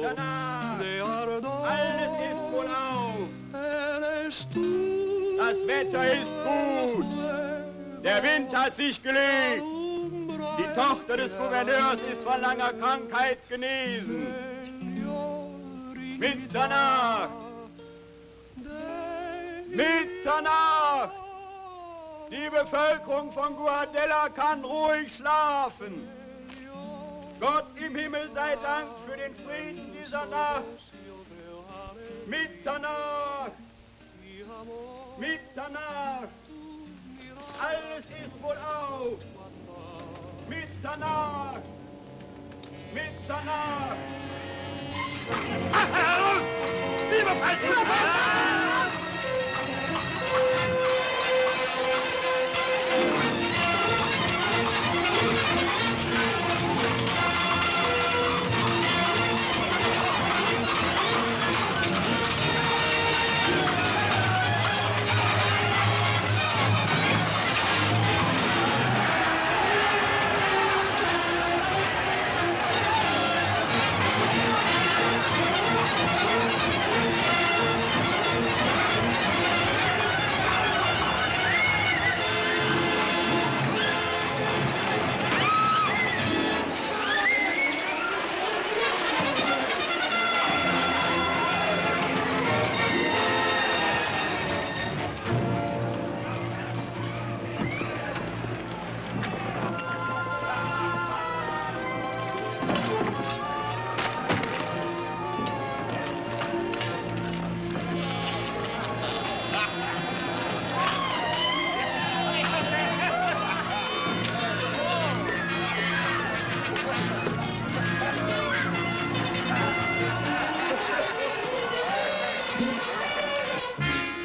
Mitternacht. Alles ist wohlauf. Das Wetter ist gut. Der Wind hat sich gelegt. Die Tochter des Gouverneurs ist von langer Krankheit genesen. Mitternacht. Mitternacht. Die Bevölkerung von Guadella kann ruhig schlafen. Gott im Himmel sei Dank für den Frieden dieser Nacht. Mitternacht. Mitternacht. Alles ist wohlauf. Mitternacht. Mitternacht. Ach, heraus! Lieber Falk!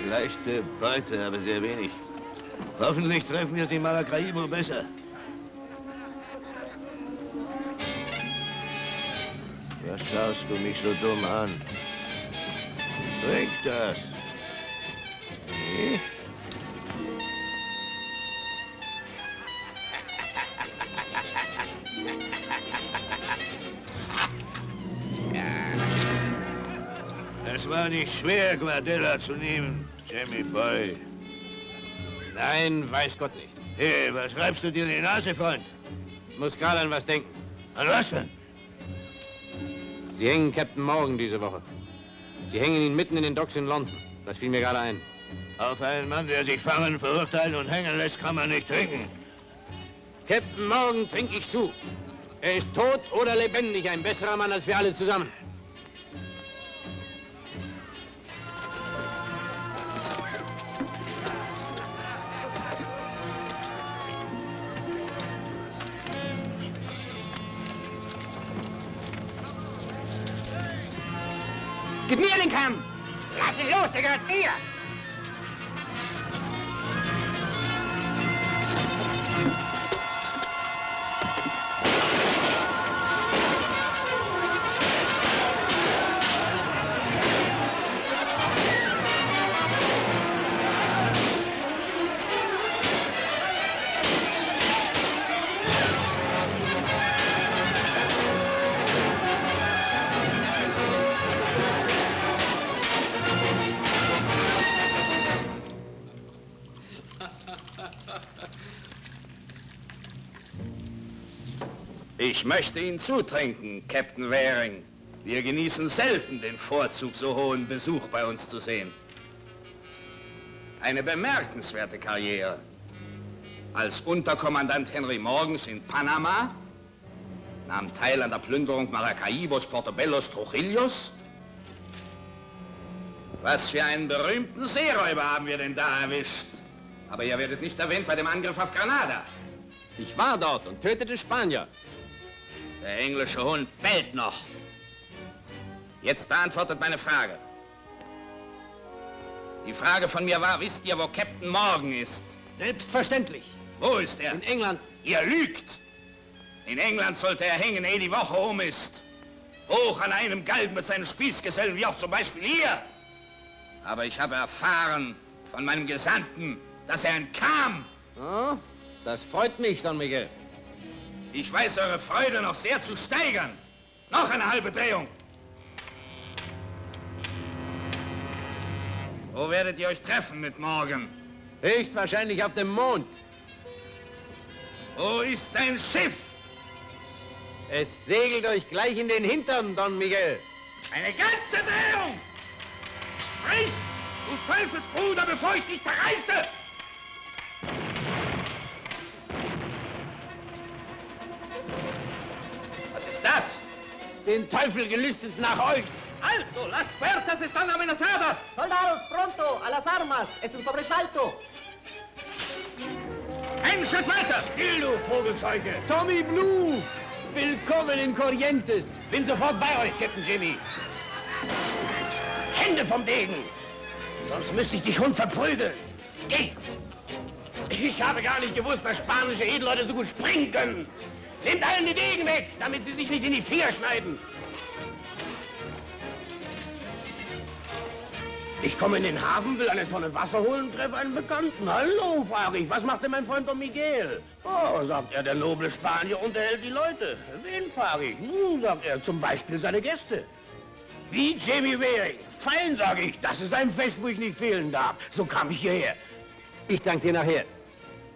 Leichte Beute, aber sehr wenig. Hoffentlich treffen wir sie in Maracaibo besser. Was schaust du mich so dumm an? Trink das. Nee? Es war nicht schwer, Guadella zu nehmen, Jimmy Boy. Nein, weiß Gott nicht. Hey, was reibst du dir die Nase, Freund? Muss gerade an was denken. An was denn? Sie hängen Captain Morgan diese Woche. Sie hängen ihn mitten in den Docks in London. Das fiel mir gerade ein. Auf einen Mann, der sich fangen, verurteilen und hängen lässt, kann man nicht trinken. Captain Morgan trinke ich zu. Er ist tot oder lebendig, ein besserer Mann als wir alle zusammen. Gib mir den Kamm! Lass ihn los, der gehört mir! Ich möchte Ihnen zutrinken, Captain Waring. Wir genießen selten den Vorzug, so hohen Besuch bei uns zu sehen. Eine bemerkenswerte Karriere. Als Unterkommandant Henry Morgans in Panama, nahm teil an der Plünderung Maracaibos, Portobellos, Trujillos. Was für einen berühmten Seeräuber haben wir denn da erwischt? Aber ihr werdet nicht erwähnt bei dem Angriff auf Granada. Ich war dort und tötete Spanier. Der englische Hund bellt noch. Jetzt beantwortet meine Frage. Die Frage von mir war, wisst ihr, wo Captain Morgan ist? Selbstverständlich. Wo ist er? In England. Ihr lügt. In England sollte er hängen, ehe die Woche um ist. Hoch an einem Galgen mit seinen Spießgesellen, wie auch zum Beispiel hier. Aber ich habe erfahren von meinem Gesandten, dass er entkam. Oh, das freut mich, Don Miguel. Ich weiß eure Freude noch sehr zu steigern. Noch eine halbe Drehung. Wo werdet ihr euch treffen mit morgen? Höchstwahrscheinlich auf dem Mond. Wo ist sein Schiff? Es segelt euch gleich in den Hintern, Don Miguel. Eine ganze Drehung! Sprich, du Teufelsbruder, bevor ich dich zerreiße! Was ist das? Den Teufel gelüstet nach euch. Alto, las puertas están amenazadas! Soldados, pronto, a las armas. Es un sobresalto. Einen Schritt weiter! Still, du Vogelscheuche! Tommy Blue! Willkommen in Corrientes! Bin sofort bei euch, Captain Jimmy! Hände vom Degen! Sonst müsste ich dich Hund verprügeln! Geh! Ich habe gar nicht gewusst, dass spanische Edelleute so gut springen können! Nehmt allen die Degen weg, damit sie sich nicht in die Finger schneiden! Ich komme in den Hafen, will eine Tonne Wasser holen, treffe einen Bekannten. Hallo, frage ich, was macht denn mein Freund Don Miguel? Oh, sagt er, der noble Spanier unterhält die Leute. Wen, frage ich? Nun, sagt er, zum Beispiel seine Gäste. Wie Jamie Waring. Fein, sage ich, das ist ein Fest, wo ich nicht fehlen darf. So kam ich hierher. Ich danke dir nachher.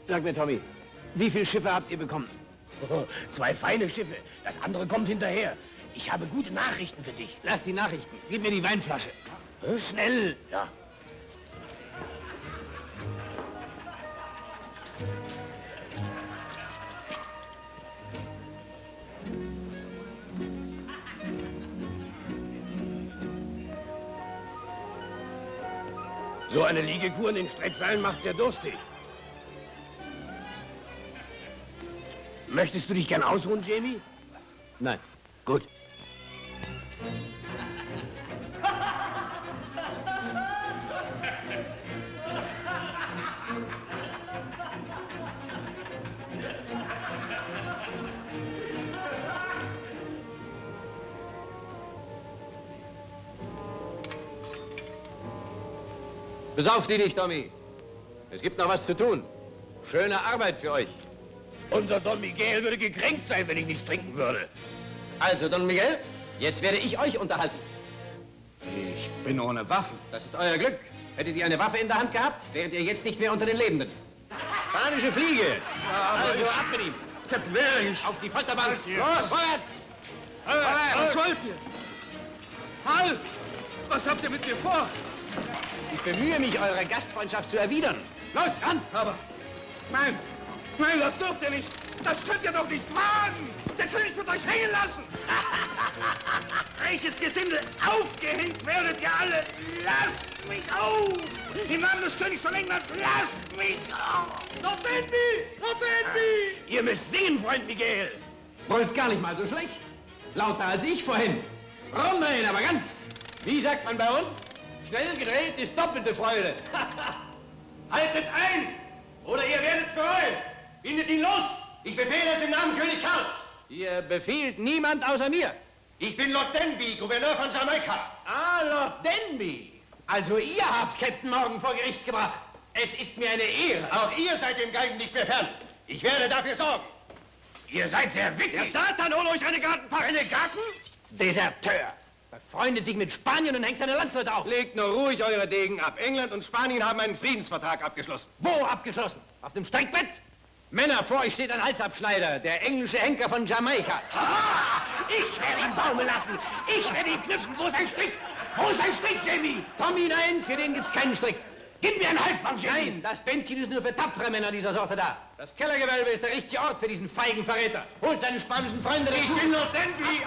Sag mir, Tommy, wie viele Schiffe habt ihr bekommen? Oh, 2 feine Schiffe, das andere kommt hinterher. Ich habe gute Nachrichten für dich. Lass die Nachrichten, gib mir die Weinflasche. Schnell! Ja. So eine Liegekur in den Streckseilen macht sehr durstig. Möchtest du dich gern ausruhen, Jamie? Nein. Gut. Besauf die nicht, Tommy. Es gibt noch was zu tun. Schöne Arbeit für euch. Unser Don Miguel würde gekränkt sein, wenn ich nichts trinken würde. Also, Don Miguel, jetzt werde ich euch unterhalten. Ich bin ohne Waffen. Das ist euer Glück. Hättet ihr eine Waffe in der Hand gehabt, wäret ihr jetzt nicht mehr unter den Lebenden. Spanische Fliege. Also ab mit ihm. Captain Waring. Auf die Folterbank. Los, vorwärts! Was wollt ihr? Halt! Was habt ihr mit mir vor? Ich bemühe mich, eure Gastfreundschaft zu erwidern. Los, ran! Aber... Nein! Nein, das dürft ihr nicht! Das könnt ihr doch nicht wagen! Der König wird euch hängen lassen! Reiches Gesindel, aufgehängt werdet ihr alle! Lasst mich auf! Im Namen des Königs von England, lasst mich auf! Notwendi! Notwendi! Ihr müsst singen, Freund Miguel. Wollt gar nicht mal so schlecht. Lauter als ich vorhin. Rumdrehen, aber ganz. Wie sagt man bei uns? Schnell gedreht ist doppelte Freude. Haltet ein! Oder ihr werdet geheult! Bindet ihn los! Ich befehle es im Namen König Karls! Ihr befiehlt niemand außer mir! Ich bin Lord Denby, Gouverneur von Jamaika! Ah, Lord Denby! Also ihr habt Captain Morgan vor Gericht gebracht! Es ist mir eine Ehre! Auch ihr seid dem Galgen nicht mehr fern! Ich werde dafür sorgen! Ihr seid sehr witzig! Der Satan hol euch eine Gartenpacht! Eine Garten? Deserteur! Befreundet sich mit Spanien und hängt seine Landsleute auf. Legt nur ruhig eure Degen ab. England und Spanien haben einen Friedensvertrag abgeschlossen. Wo abgeschlossen? Auf dem Streckbett? Männer, vor euch steht ein Halsabschneider, der englische Henker von Jamaika. Ha! Ich werde ihn baumeln lassen. Ich werde ihn knüpfen. Wo ist ein Strick? Wo ist ein Strick, Sammy? Tommy, nein, für den gibt's keinen Strick. Gib mir ein Halsband, Jamie. Nein, das Bändchen ist nur für tapfere Männer dieser Sorte da. Das Kellergewölbe ist der richtige Ort für diesen feigen Verräter. Holt seine spanischen Freunde dazu. Ich bin nur Denby.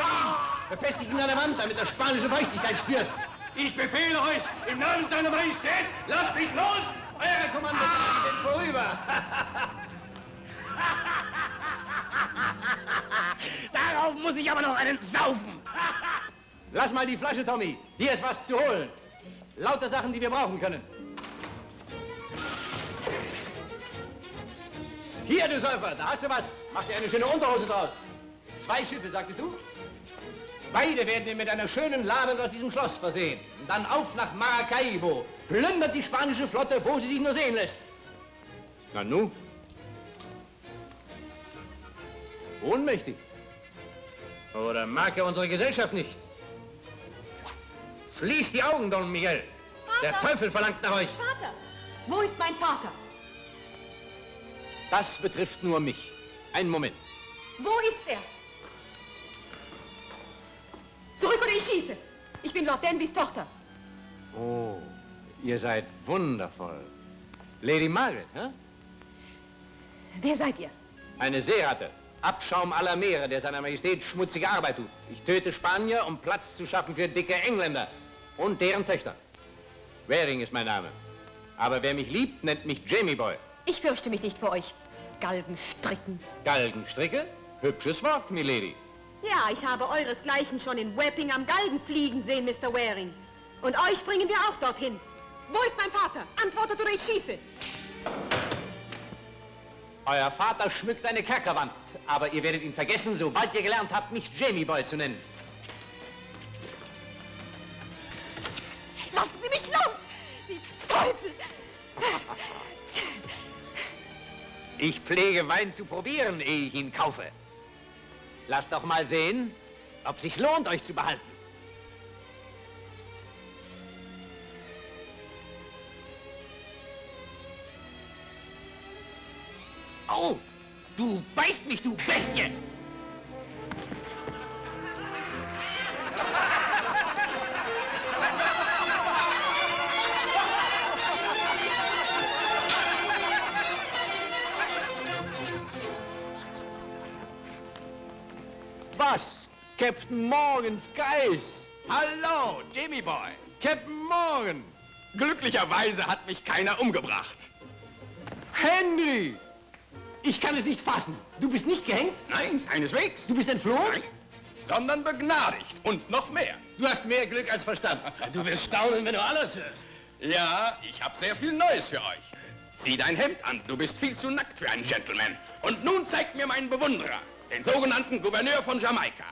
Befestigt ihn an der Wand, damit er spanische Feuchtigkeit spürt. Ich befehle euch, im Namen seiner Majestät, lasst mich los! Eure Kommando sind vorüber. Darauf muss ich aber noch einen saufen! Lass mal die Flasche, Tommy. Hier ist was zu holen. Lauter Sachen, die wir brauchen können. Hier, du Säufer, da hast du was. Mach dir eine schöne Unterhose draus. 2 Schiffe, sagtest du? Beide werden wir mit einer schönen Ladung aus diesem Schloss versehen. Und dann auf nach Maracaibo. Plündert die spanische Flotte, wo sie sich nur sehen lässt. Na nu? Ohnmächtig. Oder mag er unsere Gesellschaft nicht? Schließ die Augen, Don Miguel. Der Teufel verlangt nach euch. Vater! Wo ist mein Vater? Das betrifft nur mich. Einen Moment. Wo ist er? Zurück oder ich schieße. Ich bin Lord Denbys Tochter. Oh, ihr seid wundervoll. Lady Margaret, hä? Wer seid ihr? Eine Seeratte. Abschaum aller Meere, der seiner Majestät schmutzige Arbeit tut. Ich töte Spanier, um Platz zu schaffen für dicke Engländer und deren Töchter. Waring ist mein Name. Aber wer mich liebt, nennt mich Jamie Boy. Ich fürchte mich nicht vor euch. Galgenstricken. Galgenstricke? Hübsches Wort, milady. Ja, ich habe euresgleichen schon in Wapping am Galgen fliegen sehen, Mr. Waring. Und euch bringen wir auch dorthin. Wo ist mein Vater? Antwortet oder ich schieße. Euer Vater schmückt eine Kerkerwand, aber ihr werdet ihn vergessen, sobald ihr gelernt habt, mich Jamie Boy zu nennen. Lassen Sie mich los! Sie Teufel! Ich pflege Wein zu probieren, ehe ich ihn kaufe. Lasst doch mal sehen, ob sich's lohnt, euch zu behalten. Au! Du beißt mich, du Bestie! Was? Captain Morgans Geist! Hallo, Jamie Boy. Captain Morgan! Glücklicherweise hat mich keiner umgebracht. Henry! Ich kann es nicht fassen. Du bist nicht gehängt? Nein, keineswegs. Du bist entflohen? Nein, sondern begnadigt und noch mehr. Du hast mehr Glück als Verstand. Du wirst staunen, wenn du alles hörst. Ja, ich habe sehr viel Neues für euch. Zieh dein Hemd an, du bist viel zu nackt für einen Gentleman. Und nun zeigt mir meinen Bewunderer, den sogenannten Gouverneur von Jamaika.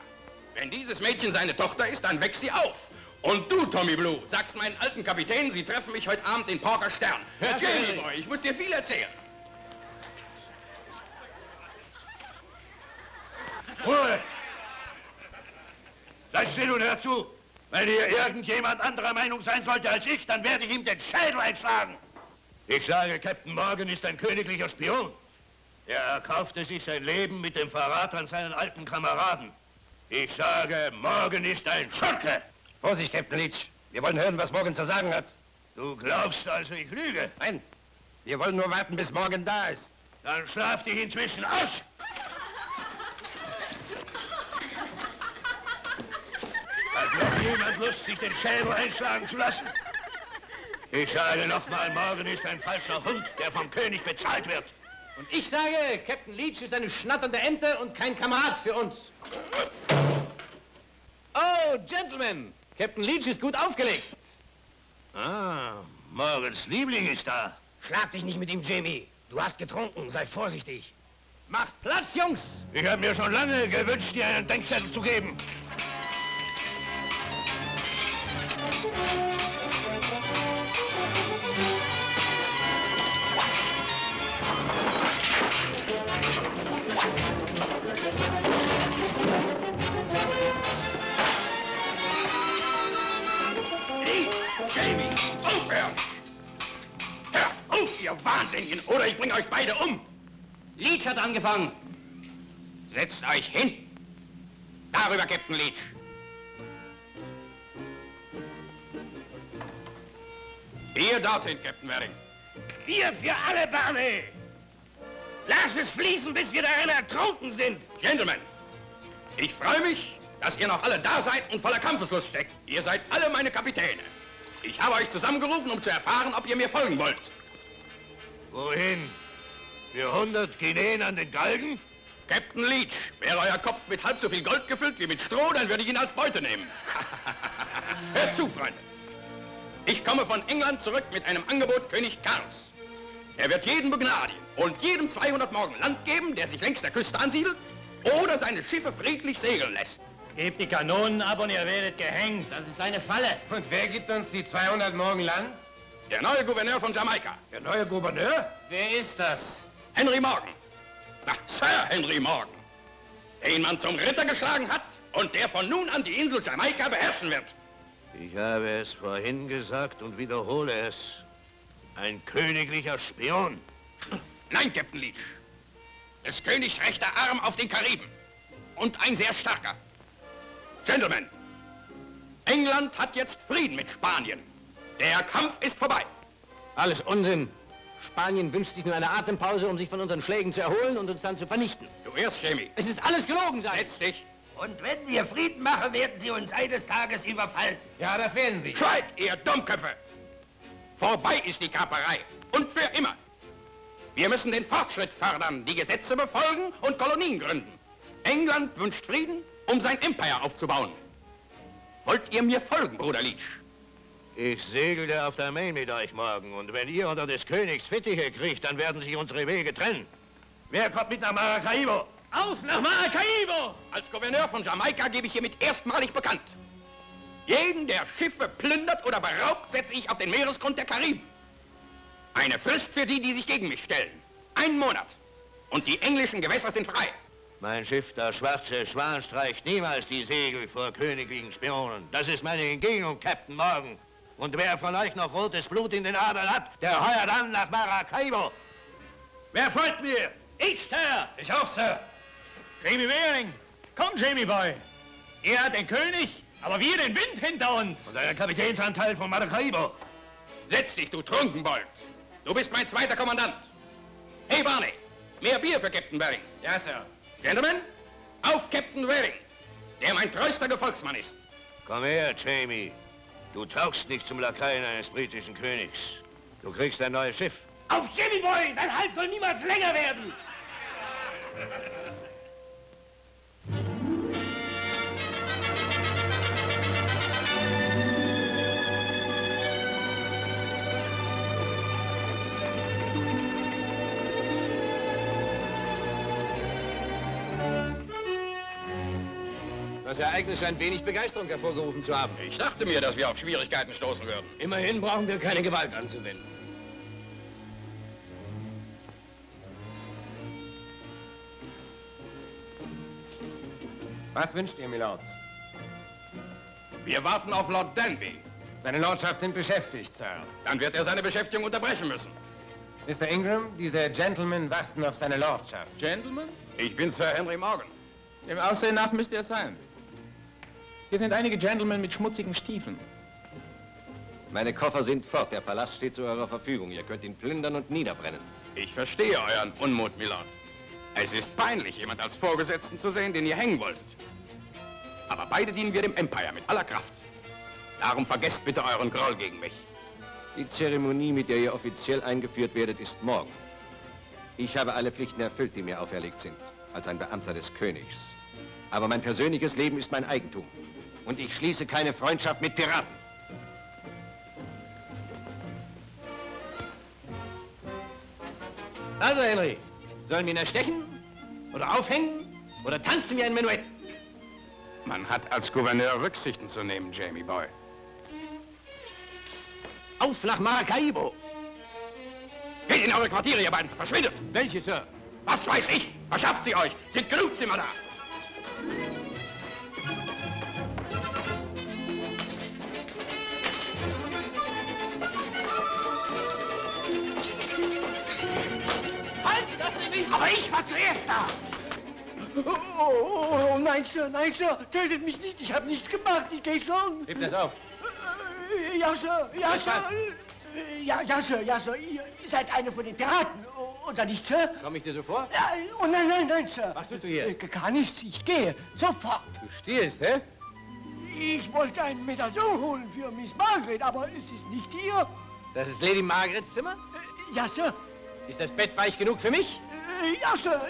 Wenn dieses Mädchen seine Tochter ist, dann wächst sie auf. Und du, Tommy Blue, sagst meinen alten Kapitän, sie treffen mich heute Abend in Porker Stern. Jamie Boy, ich muss dir viel erzählen. Ruhe! Seid still und hört zu. Wenn hier irgendjemand anderer Meinung sein sollte als ich, dann werde ich ihm den Schädel einschlagen. Ich sage, Captain Morgan ist ein königlicher Spion. Er erkaufte sich sein Leben mit dem Verrat an seinen alten Kameraden. Ich sage, Morgan ist ein Schurke. Vorsicht, Captain Leach. Wir wollen hören, was Morgan zu sagen hat. Du glaubst also, ich lüge? Nein, wir wollen nur warten, bis Morgan da ist. Dann schlaf dich inzwischen aus! Hat noch jemand Lust, sich den Schädel einschlagen zu lassen? Ich sage nochmal, Morgan ist ein falscher Hund, der vom König bezahlt wird. Und ich sage, Captain Leach ist eine schnatternde Ente und kein Kamerad für uns. Oh, Gentlemen, Captain Leach ist gut aufgelegt. Ah, Morgans Liebling ist da. Schlag dich nicht mit ihm, Jamie. Du hast getrunken, sei vorsichtig. Macht Platz, Jungs! Ich habe mir schon lange gewünscht, dir einen Denkzettel zu geben. Jamie, aufhören! Hör auf, ihr Wahnsinnigen, oder ich bringe euch beide um! Leach hat angefangen. Setzt euch hin! Darüber, Captain Leach. Ihr dorthin, Captain Waring. Wir für alle, Barney! Lass es fließen, bis wir darin ertrunken sind! Gentlemen, ich freue mich, dass ihr noch alle da seid und voller Kampfeslust steckt. Ihr seid alle meine Kapitäne. Ich habe euch zusammengerufen, um zu erfahren, ob ihr mir folgen wollt. Wohin? Für 100 Guineen an den Galgen? Captain Leach, wäre euer Kopf mit halb so viel Gold gefüllt wie mit Stroh, dann würde ich ihn als Beute nehmen. Hört zu, Freunde. Ich komme von England zurück mit einem Angebot König Karls. Er wird jeden begnadigen und jedem 200 Morgen Land geben, der sich längs der Küste ansiedelt oder seine Schiffe friedlich segeln lässt. Gebt die Kanonen ab und ihr werdet gehängt. Das ist eine Falle. Und wer gibt uns die 200 Morgen Land? Der neue Gouverneur von Jamaika. Der neue Gouverneur? Wer ist das? Henry Morgan. Na, Sir Henry Morgan. Den man zum Ritter geschlagen hat und der von nun an die Insel Jamaika beherrschen wird. Ich habe es vorhin gesagt und wiederhole es. Ein königlicher Spion. Nein, Captain Leach. Des Königs rechter Arm auf den Kariben. Und ein sehr starker. Gentlemen, England hat jetzt Frieden mit Spanien. Der Kampf ist vorbei. Alles Unsinn. Spanien wünscht sich nur eine Atempause, um sich von unseren Schlägen zu erholen und uns dann zu vernichten. Du irrst, Jamie. Es ist alles gelogen sein. Setz dich. Und wenn wir Frieden machen, werden sie uns eines Tages überfallen. Ja, das werden sie. Schweigt, ihr Dummköpfe! Vorbei ist die Kaperei. Und für immer. Wir müssen den Fortschritt fördern, die Gesetze befolgen und Kolonien gründen. England wünscht Frieden, um sein Empire aufzubauen. Wollt ihr mir folgen, Bruder Leach? Ich segelte auf der Main mit euch morgen. Und wenn ihr unter des Königs Fittiche kriegt, dann werden sich unsere Wege trennen. Wer kommt mit nach Maracaibo? Auf nach Maracaibo! Als Gouverneur von Jamaika gebe ich hiermit erstmalig bekannt. Jeden, der Schiffe plündert oder beraubt, setze ich auf den Meeresgrund der Kariben. Eine Frist für die, die sich gegen mich stellen. 1 Monat. Und die englischen Gewässer sind frei. Mein Schiff, der Schwarze Schwan, streicht niemals die Segel vor königlichen Spionen. Das ist meine Entgegnung, Captain Morgan. Und wer von euch noch rotes Blut in den Adern hat, der heuert an nach Maracaibo. Wer folgt mir? Ich, Sir! Ich auch, Sir. Jamie Waring! Komm, Jamie Boy! Er hat den König, aber wir den Wind hinter uns! Und euer Kapitänsanteil von Maracaibo. Setz dich, du Trunkenbold. Du bist mein zweiter Kommandant. Hey, Barney, mehr Bier für Captain Waring. Ja, Sir. Gentlemen, auf Captain Waring, der mein treuster Gefolgsmann ist. Komm her, Jamie. Du taugst nicht zum Lakaien eines britischen Königs. Du kriegst ein neues Schiff. Auf Jamie Boy! Sein Hals soll niemals länger werden! Das Ereignis scheint wenig Begeisterung hervorgerufen zu haben. Ich dachte mir, dass wir auf Schwierigkeiten stoßen würden. Immerhin brauchen wir keine Gewalt anzuwenden. Was wünscht ihr, Milords? Wir warten auf Lord Danby. Seine Lordschaft sind beschäftigt, Sir. Dann wird er seine Beschäftigung unterbrechen müssen. Mr. Ingram, diese Gentlemen warten auf seine Lordschaft. Gentlemen? Ich bin Sir Henry Morgan. Dem Aussehen nach müsste er sein. Hier sind einige Gentlemen mit schmutzigen Stiefeln. Meine Koffer sind fort. Der Palast steht zu eurer Verfügung. Ihr könnt ihn plündern und niederbrennen. Ich verstehe euren Unmut, Milord. Es ist peinlich, jemand als Vorgesetzten zu sehen, den ihr hängen wolltet. Aber beide dienen wir dem Empire mit aller Kraft. Darum vergesst bitte euren Groll gegen mich. Die Zeremonie, mit der ihr offiziell eingeführt werdet, ist morgen. Ich habe alle Pflichten erfüllt, die mir auferlegt sind, als ein Beamter des Königs. Aber mein persönliches Leben ist mein Eigentum. Und ich schließe keine Freundschaft mit Piraten. Also, Henry, sollen wir ihn erstechen? Oder aufhängen? Oder tanzen wir ein Menuett? Man hat als Gouverneur Rücksichten zu nehmen, Jamie Boy. Auf nach Maracaibo! Geht in eure Quartiere, ihr beiden! Verschwindet! Welche, Sir? Was weiß ich? Verschafft sie euch! Sind genug Zimmer da! Halt! Das nehme ich! Aber ich war zuerst da! Oh, nein, Sir, tötet mich nicht, ich habe nichts gemacht, ich gehe schon. Heb das auf. Ja, Sir, ja, Sir, ihr seid einer von den Piraten, oder nicht, Sir? Komm ich dir so vor? Ja, oh, nein, Sir. Was tust du hier? Gar nichts, ich gehe, sofort. Du stiehlst, hä? Ich wollte ein Medaillon holen für Miss Margaret, aber es ist nicht hier. Das ist Lady Margarets Zimmer? Ja, Sir. Ist das Bett weich genug für mich? Ja, Sir.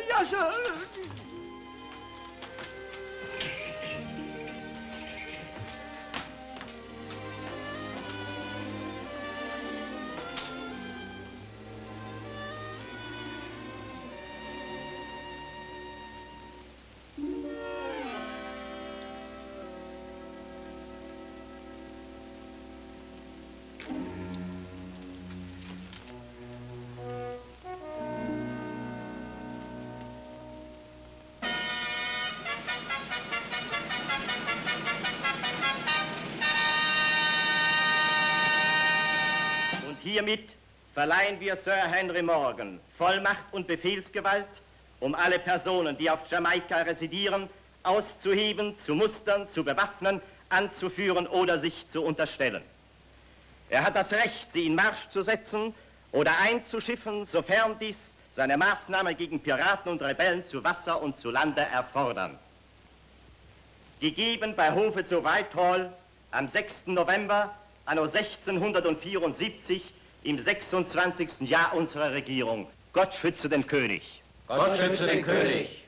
hiermit verleihen wir Sir Henry Morgan Vollmacht und Befehlsgewalt, um alle Personen, die auf Jamaika residieren, auszuheben, zu mustern, zu bewaffnen, anzuführen oder sich zu unterstellen. Er hat das Recht, sie in Marsch zu setzen oder einzuschiffen, sofern dies seine Maßnahme gegen Piraten und Rebellen zu Wasser und zu Lande erfordern. Gegeben bei Hofe zu Whitehall am 6. November anno 1674 im 26. Jahr unserer Regierung. Gott schütze den König. Gott schütze den König.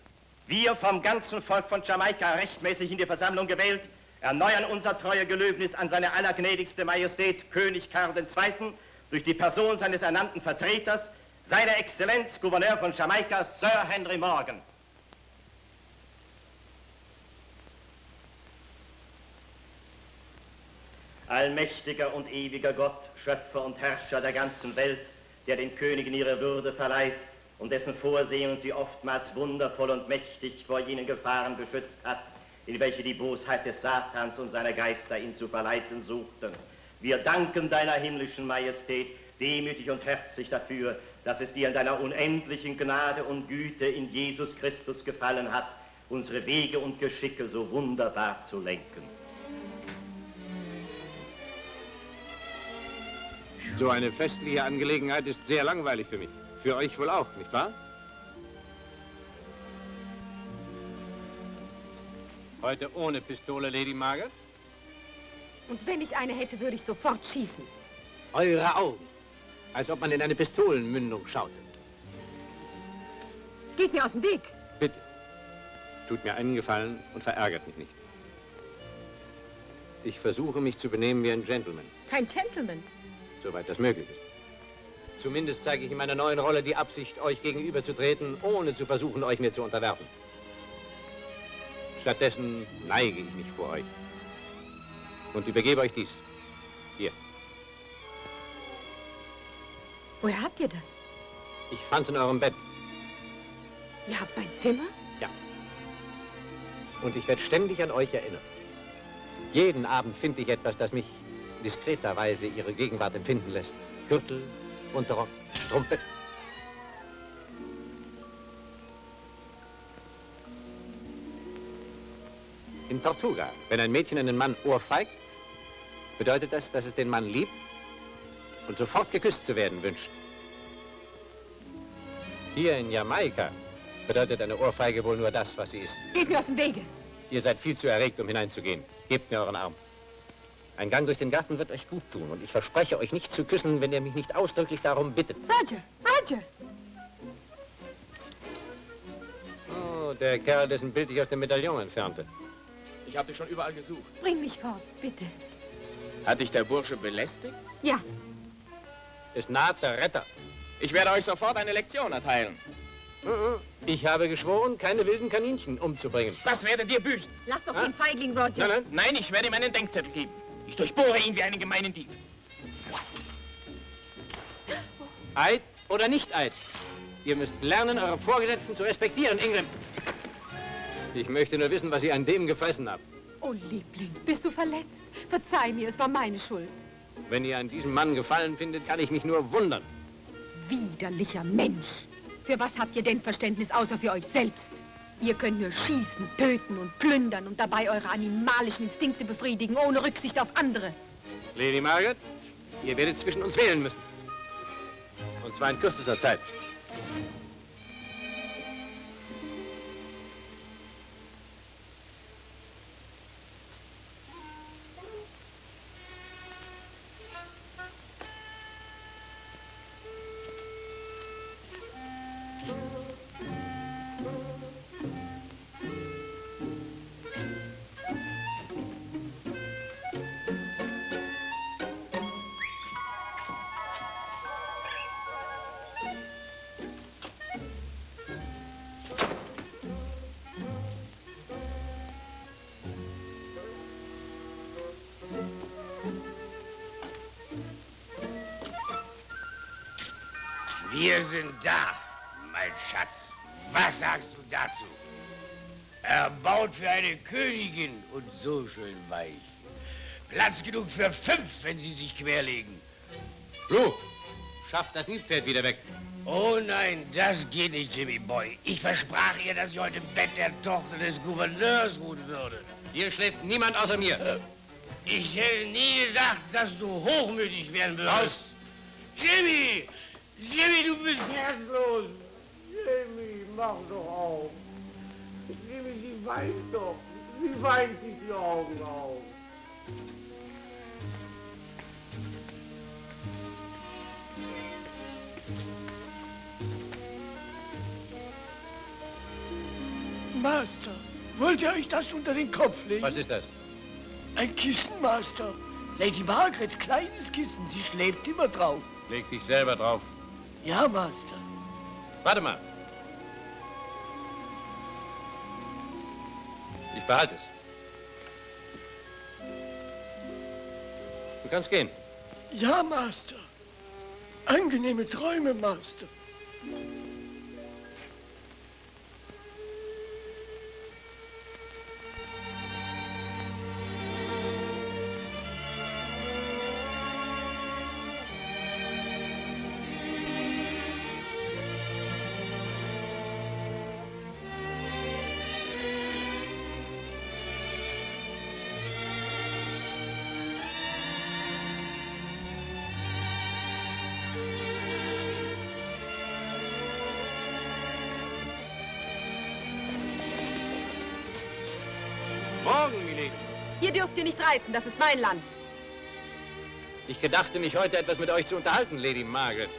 Wir vom ganzen Volk von Jamaika rechtmäßig in die Versammlung gewählt, erneuern unser treue Gelöbnis an seine allergnädigste Majestät König Karl II. Durch die Person seines ernannten Vertreters, seine Exzellenz Gouverneur von Jamaika, Sir Henry Morgan. Allmächtiger und ewiger Gott, Schöpfer und Herrscher der ganzen Welt, der den Königen ihre Würde verleiht und dessen Vorsehung sie oftmals wundervoll und mächtig vor jenen Gefahren beschützt hat, in welche die Bosheit des Satans und seiner Geister ihn zu verleiten suchten. Wir danken deiner himmlischen Majestät demütig und herzlich dafür, dass es dir in deiner unendlichen Gnade und Güte in Jesus Christus gefallen hat, unsere Wege und Geschicke so wunderbar zu lenken. So eine festliche Angelegenheit ist sehr langweilig für mich. Für euch wohl auch, nicht wahr? Heute ohne Pistole, Lady Margaret? Und wenn ich eine hätte, würde ich sofort schießen. Eure Augen, als ob man in eine Pistolenmündung schaute. Geht mir aus dem Weg. Bitte, tut mir einen Gefallen und verärgert mich nicht. Ich versuche, mich zu benehmen wie ein Gentleman. Kein Gentleman. Soweit das möglich ist. Zumindest zeige ich in meiner neuen Rolle die Absicht, euch gegenüberzutreten, ohne zu versuchen, euch mir zu unterwerfen. Stattdessen neige ich mich vor euch und übergebe euch dies. Hier. Woher habt ihr das? Ich fand's in eurem Bett. Ihr habt mein Zimmer? Ja. Und ich werde ständig an euch erinnern. Jeden Abend finde ich etwas, das mich diskreterweise ihre Gegenwart empfinden lässt. Gürtel, Unterrock, Strumpfe. In Tortuga, wenn ein Mädchen einen Mann ohrfeigt, bedeutet das, dass es den Mann liebt und sofort geküsst zu werden wünscht. Hier in Jamaika bedeutet eine Ohrfeige wohl nur das, was sie ist. Geht mir aus dem Wege. Ihr seid viel zu erregt, um hineinzugehen. Gebt mir euren Arm. Ein Gang durch den Garten wird euch gut tun und ich verspreche euch nicht zu küssen, wenn ihr mich nicht ausdrücklich darum bittet. Roger, Roger! Oh, der Kerl, dessen Bild ich aus dem Medaillon entfernte. Ich habe dich schon überall gesucht. Bring mich fort, bitte. Hat dich der Bursche belästigt? Ja. Es naht der Retter. Ich werde euch sofort eine Lektion erteilen. Ich habe geschworen, keine wilden Kaninchen umzubringen. Das werde dir büßen. Lass doch den Feigling, Roger. Nein, nein. Nein, ich werde ihm einen Denkzettel geben. Ich durchbohre ihn wie einen gemeinen Dieb. Eid oder nicht Eid? Ihr müsst lernen, eure Vorgesetzten zu respektieren, Ingram. Ich möchte nur wissen, was ihr an dem gefressen habt. Oh, Liebling, bist du verletzt? Verzeih mir, es war meine Schuld. Wenn ihr an diesem Mann Gefallen findet, kann ich mich nur wundern. Widerlicher Mensch. Für was habt ihr denn Verständnis außer für euch selbst? Ihr könnt nur schießen, töten und plündern und dabei eure animalischen Instinkte befriedigen, ohne Rücksicht auf andere. Lady Margaret, ihr werdet zwischen uns wählen müssen. Und zwar in kürzester Zeit. Wir sind da, mein Schatz. Was sagst du dazu? Erbaut für eine Königin und so schön weich. Platz genug für 5, wenn sie sich querlegen. Blue, schaff das Nilpferd wieder weg. Oh nein, das geht nicht, Jimmy Boy. Ich versprach ihr, dass sie heute im Bett der Tochter des Gouverneurs ruhen würde. Hier schläft niemand außer mir. Ich hätte nie gedacht, dass du hochmütig werden würdest. Raus! Jimmy! Jimmy, du bist herzlos! Jimmy, mach doch auf. Jimmy, sie weint doch. Sie weint sich die Augen auf. Master, wollt ihr euch das unter den Kopf legen? Was ist das? Ein Kissen, Master. Lady Margarets kleines Kissen. Sie schläft immer drauf. Leg dich selber drauf. Ja, Master. Warte mal. Ich behalte es. Du kannst gehen. Ja, Master. Angenehme Träume, Master. Morgen, Milady. Hier dürft ihr nicht reiten, das ist mein Land. Ich gedachte, mich heute etwas mit euch zu unterhalten, Lady Margaret.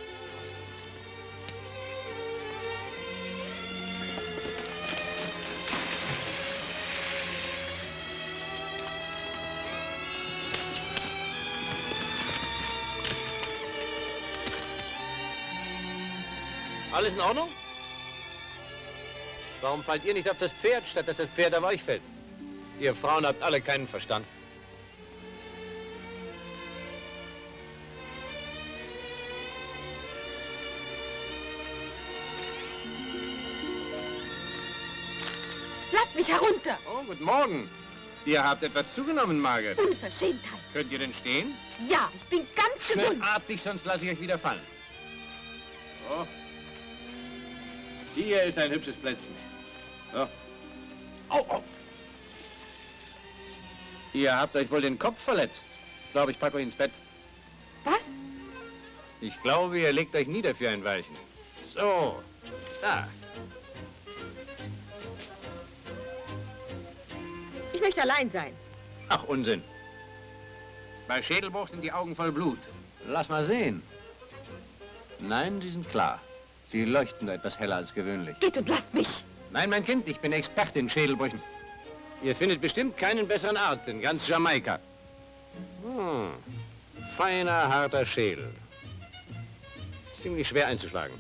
Alles in Ordnung? Warum fallt ihr nicht auf das Pferd, statt dass das Pferd auf euch fällt? Ihr Frauen habt alle keinen Verstand. Lasst mich herunter! Oh, guten Morgen. Ihr habt etwas zugenommen, Margaret. Unverschämtheit. Könnt ihr denn stehen? Ja, ich bin ganz Schnell gesund. artig, sonst lasse ich euch wieder fallen. So. Hier ist ein hübsches Plätzchen. So. Au, au. Ihr habt euch wohl den Kopf verletzt. Ich glaube, ich packe euch ins Bett. Was? Ich glaube, ihr legt euch nieder für ein Weilchen. So, da. Ich möchte allein sein. Ach, Unsinn. Bei Schädelbruch sind die Augen voll Blut. Lass mal sehen. Nein, sie sind klar. Sie leuchten da etwas heller als gewöhnlich. Geht und lasst mich. Nein, mein Kind, ich bin Experte in Schädelbrüchen. Ihr findet bestimmt keinen besseren Arzt in ganz Jamaika. Feiner, harter Schädel. Ziemlich schwer einzuschlagen.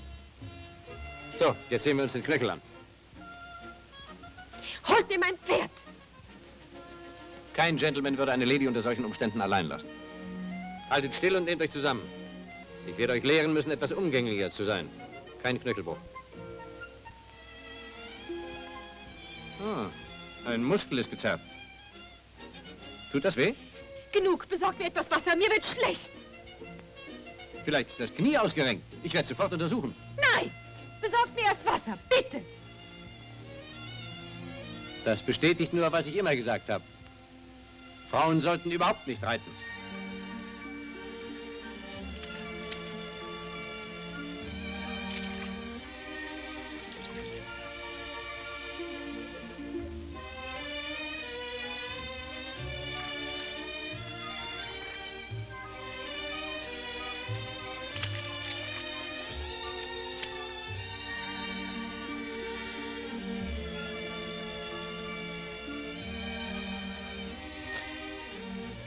So, jetzt sehen wir uns den Knöchel an. Holt mir mein Pferd. Kein Gentleman würde eine Lady unter solchen Umständen allein lassen. Haltet still und nehmt euch zusammen. Ich werde euch lehren müssen, etwas umgänglicher zu sein. Kein Knöchelbruch. Ein Muskel ist gezerrt. Tut das weh? Genug, besorgt mir etwas Wasser, mir wird schlecht. Vielleicht ist das Knie ausgerenkt. Ich werde sofort untersuchen. Nein, besorgt mir erst Wasser, bitte. Das bestätigt nur, was ich immer gesagt habe. Frauen sollten überhaupt nicht reiten.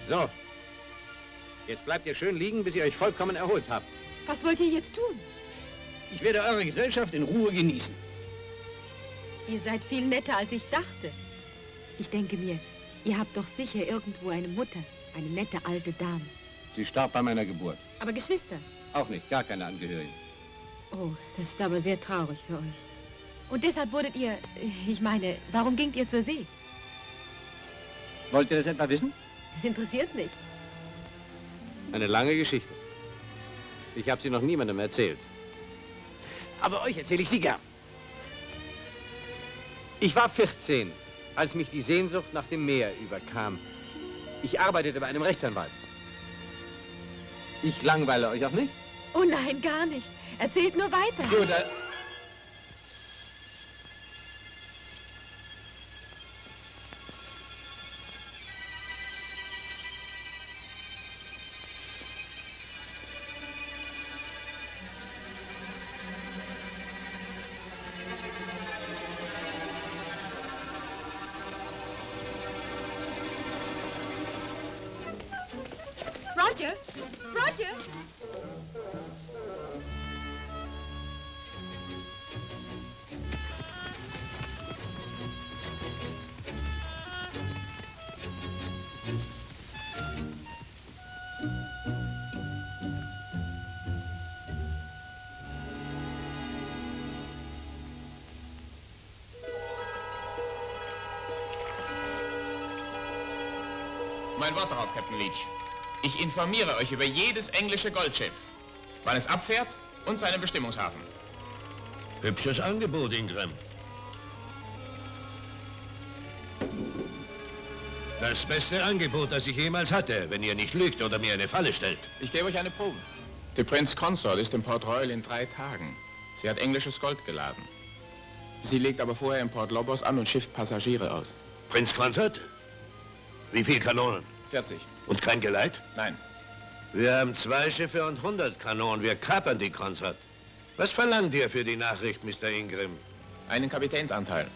So, jetzt bleibt ihr schön liegen, bis ihr euch vollkommen erholt habt. Was wollt ihr jetzt tun? Ich werde eure Gesellschaft in Ruhe genießen. Ihr seid viel netter, als ich dachte. Ich denke mir, ihr habt doch sicher irgendwo eine Mutter, eine nette alte Dame. Sie starb bei meiner Geburt. Aber Geschwister? Auch nicht, gar keine Angehörigen. Oh, das ist aber sehr traurig für euch. Und deshalb wurdet ihr, ich meine, warum gingt ihr zur See? Wollt ihr das etwa wissen? Das interessiert mich. Eine lange Geschichte. Ich habe sie noch niemandem erzählt. Aber euch erzähle ich sie gern. Ich war 14, als mich die Sehnsucht nach dem Meer überkam. Ich arbeitete bei einem Rechtsanwalt. Ich langweile euch auch nicht? Oh nein, gar nicht. Erzählt nur weiter. Gut, Roger! Roger! Mein Wort darauf, Captain Leach. Ich informiere euch über jedes englische Goldschiff, wann es abfährt und seinen Bestimmungshafen. Hübsches Angebot, Ingram. Das beste Angebot, das ich jemals hatte, wenn ihr nicht lügt oder mir eine Falle stellt. Ich gebe euch eine Probe. Die Prinz Consort ist im Port Royal in 3 Tagen. Sie hat englisches Gold geladen. Sie legt aber vorher im Port Lobos an und schifft Passagiere aus. Prinz Consort? Wie viel Kanonen? 40. Und kein Geleit? Nein. Wir haben 2 Schiffe und 100 Kanonen. Wir kapern die Consort. Was verlangt ihr für die Nachricht, Mr. Ingram? Einen Kapitänsanteil.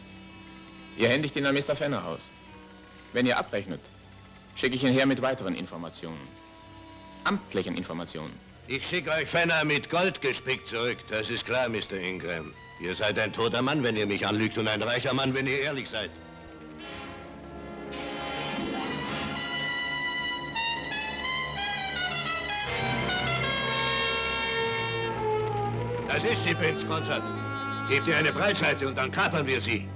Ihr händigt ihn an Mr. Fenner aus. Wenn ihr abrechnet, schicke ich ihn her mit weiteren Informationen. Amtlichen Informationen. Ich schicke euch Fenner mit Gold gespickt zurück. Das ist klar, Mr. Ingram. Ihr seid ein toter Mann, wenn ihr mich anlügt, und ein reicher Mann, wenn ihr ehrlich seid. Das ist sie, Prinz Consort. Gebt ihr eine Breitseite und dann kapern wir sie.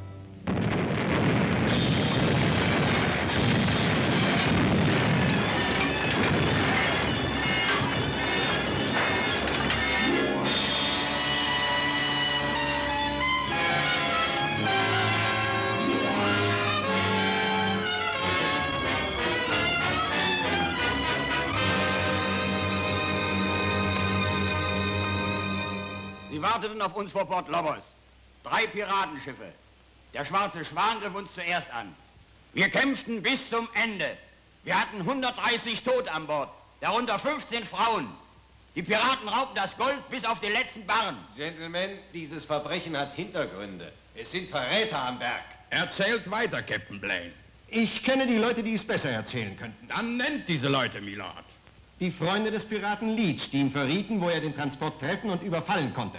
Sie warteten auf uns vor Port Lobos. 3 Piratenschiffe. Der Schwarze Schwan griff uns zuerst an. Wir kämpften bis zum Ende. Wir hatten 130 Tote an Bord, darunter 15 Frauen. Die Piraten raubten das Gold bis auf den letzten Barren. Gentlemen, dieses Verbrechen hat Hintergründe. Es sind Verräter am Werk. Erzählt weiter, Captain Blaine. Ich kenne die Leute, die es besser erzählen könnten. Dann nennt diese Leute, Milord. Die Freunde des Piraten Leach, die ihm verrieten, wo er den Transport treffen und überfallen konnte.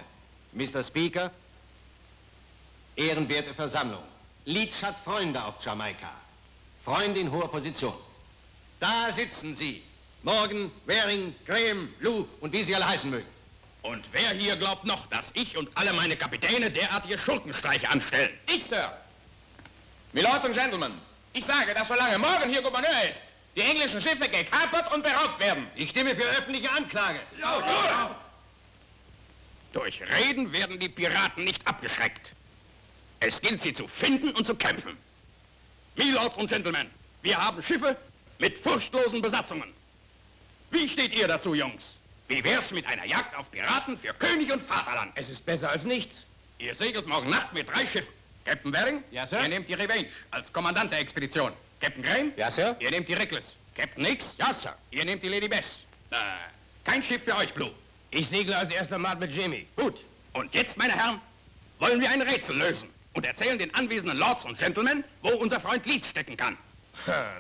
Mr. Speaker, ehrenwerte Versammlung. Leach hat Freunde auf Jamaika. Freunde in hoher Position. Da sitzen sie. Morgan, Waring, Graham, Lou und wie sie alle heißen mögen. Und wer hier glaubt noch, dass ich und alle meine Kapitäne derartige Schurkenstreiche anstellen? Ich, Sir. Milord und Gentlemen, ich sage, dass solange Morgan hier Gouverneur ist, die englischen Schiffe gekapert und beraubt werden. Ich stimme für öffentliche Anklage. Ja. Durch Reden werden die Piraten nicht abgeschreckt. Es gilt, sie zu finden und zu kämpfen. Milords und Gentlemen, wir haben Schiffe mit furchtlosen Besatzungen. Wie steht ihr dazu, Jungs? Wie wär's mit einer Jagd auf Piraten für König und Vaterland? Es ist besser als nichts. Ihr segelt morgen Nacht mit 3 Schiffen. Captain Waring, ja, Sir. Ihr nehmt die Revenge als Kommandant der Expedition. Captain Graham, ja, Sir. Ihr nehmt die Reckless. Captain Hicks, ja, Sir. Ihr nehmt die Lady Bess. Kein Schiff für euch, Blue. Ich segle als erster Mann mit Jimmy. Gut. Und jetzt, meine Herren, wollen wir ein Rätsel lösen und erzählen den anwesenden Lords und Gentlemen, wo unser Freund Leach stecken kann.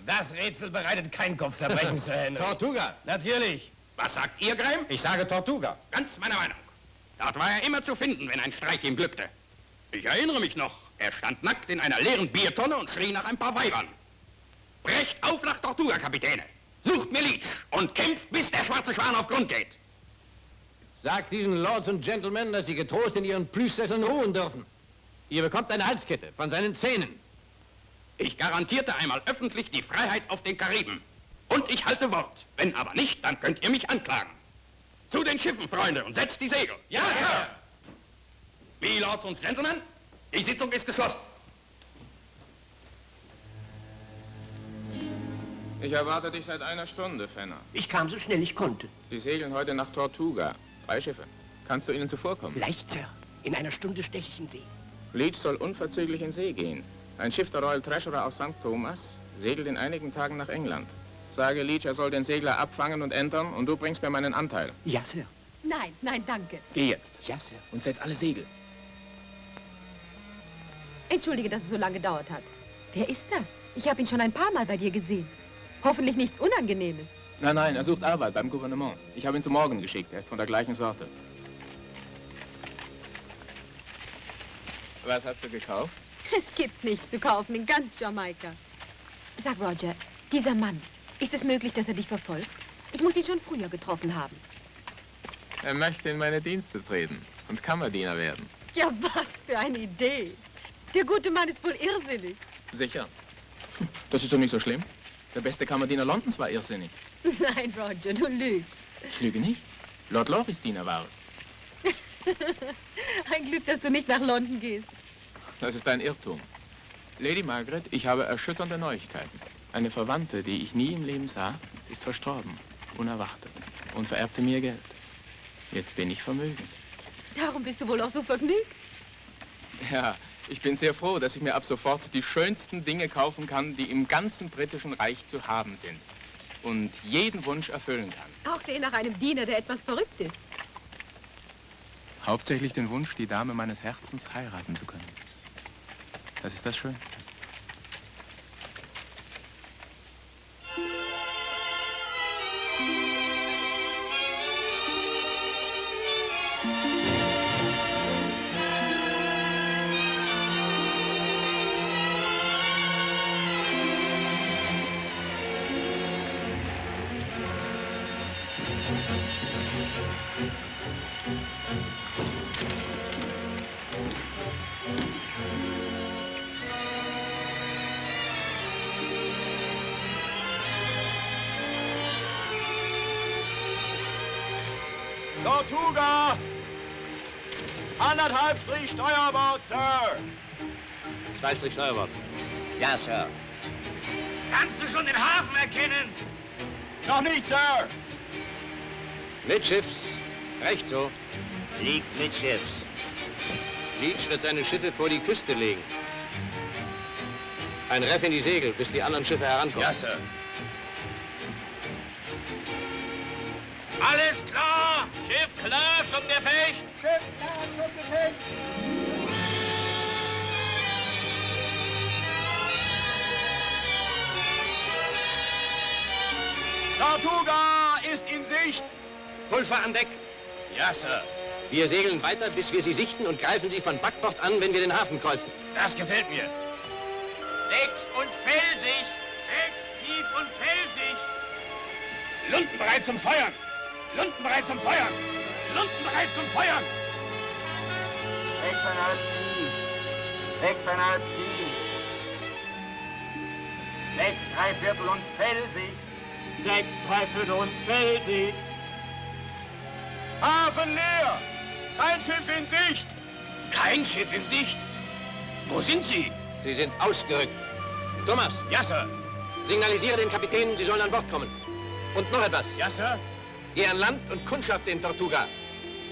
Das Rätsel bereitet kein Kopfzerbrechen, Sir Henry. Tortuga. Natürlich. Was sagt ihr, Graham? Ich sage Tortuga. Ganz meiner Meinung. Dort war er immer zu finden, wenn ein Streich ihm glückte. Ich erinnere mich noch, er stand nackt in einer leeren Biertonne und schrie nach ein paar Weibern. Brecht auf nach Tortuga, Kapitäne. Sucht mir Leach und kämpft, bis der Schwarze Schwan auf Grund geht. Sagt diesen Lords und Gentlemen, dass sie getrost in ihren Plüschsesseln ruhen dürfen. Ihr bekommt eine Halskette von seinen Zähnen. Ich garantierte einmal öffentlich die Freiheit auf den Kariben. Und ich halte Wort. Wenn aber nicht, dann könnt ihr mich anklagen. Zu den Schiffen, Freunde, und setzt die Segel. Ja, Sir! Wie, Lords und Gentlemen, die Sitzung ist geschlossen. Ich erwarte dich seit einer Stunde, Fenner. Ich kam so schnell ich konnte. Sie segeln heute nach Tortuga. 3 Schiffe. Kannst du ihnen zuvorkommen? Leicht, Sir. In einer Stunde steche ich in See. Leach soll unverzüglich in See gehen. Ein Schiff der Royal Treasurer aus St. Thomas segelt in einigen Tagen nach England. Sage Leach, er soll den Segler abfangen und entern und du bringst mir meinen Anteil. Ja, Sir. Nein, nein, danke. Geh jetzt. Ja, Sir. Und setz alle Segel. Entschuldige, dass es so lange gedauert hat. Wer ist das? Ich habe ihn schon ein paar Mal bei dir gesehen. Hoffentlich nichts Unangenehmes. Nein, nein, er sucht Arbeit beim Gouvernement. Ich habe ihn zu Morgan geschickt. Er ist von der gleichen Sorte. Was hast du gekauft? Es gibt nichts zu kaufen in ganz Jamaika. Sag, Roger, dieser Mann, ist es möglich, dass er dich verfolgt? Ich muss ihn schon früher getroffen haben. Er möchte in meine Dienste treten und Kammerdiener werden. Ja, was für eine Idee. Der gute Mann ist wohl irrsinnig. Sicher. Das ist doch nicht so schlimm. Der beste Kammerdiener Londons war irrsinnig. Nein, Roger, du lügst. Ich lüge nicht. Lord Loris Diener war es. Ein Glück, dass du nicht nach London gehst. Das ist ein Irrtum. Lady Margaret, ich habe erschütternde Neuigkeiten. Eine Verwandte, die ich nie im Leben sah, ist verstorben. Unerwartet. Und vererbte mir Geld. Jetzt bin ich vermögend. Darum bist du wohl auch so vergnügt. Ja, ich bin sehr froh, dass ich mir ab sofort die schönsten Dinge kaufen kann, die im ganzen britischen Reich zu haben sind. Und jeden Wunsch erfüllen kann. Auch den nach einem Diener, der etwas verrückt ist. Hauptsächlich den Wunsch, die Dame meines Herzens heiraten zu können. Das ist das Schönste. Tortuga! 1,5 Strich Steuerbord, Sir! 2 Strich Steuerbord. Ja, Sir. Kannst du schon den Hafen erkennen? Noch nicht, Sir! Mitschiffs. Recht so. Liegt mitschiffs. Leach wird seine Schiffe vor die Küste legen. Ein Reff in die Segel, bis die anderen Schiffe herankommen. Ja, Sir. Alles klar! Schiff klar zum Gefecht! Schiff klar zum Gefecht! Tortuga ist in Sicht! Pulver an Deck. Ja, Sir. Wir segeln weiter, bis wir sie sichten und greifen sie von Backbord an, wenn wir den Hafen kreuzen. Das gefällt mir. Sechs und felsig! 6 tief und felsig! Lunden bereit zum Feuern! Lunden bereit zum Feuern! Lunden bereit zum Feuern! 6,5 tief. 6,5 tief. 6 3/4 und felsig. 6 3/4 und felsig. Hafen leer! Kein Schiff in Sicht! Kein Schiff in Sicht! Wo sind sie? Sie sind ausgerückt. Thomas, Ja, Sir. signalisiere den Kapitänen, sie sollen an Bord kommen. Und noch etwas. Ja, Sir. Geh an Land und kundschaft den Tortuga.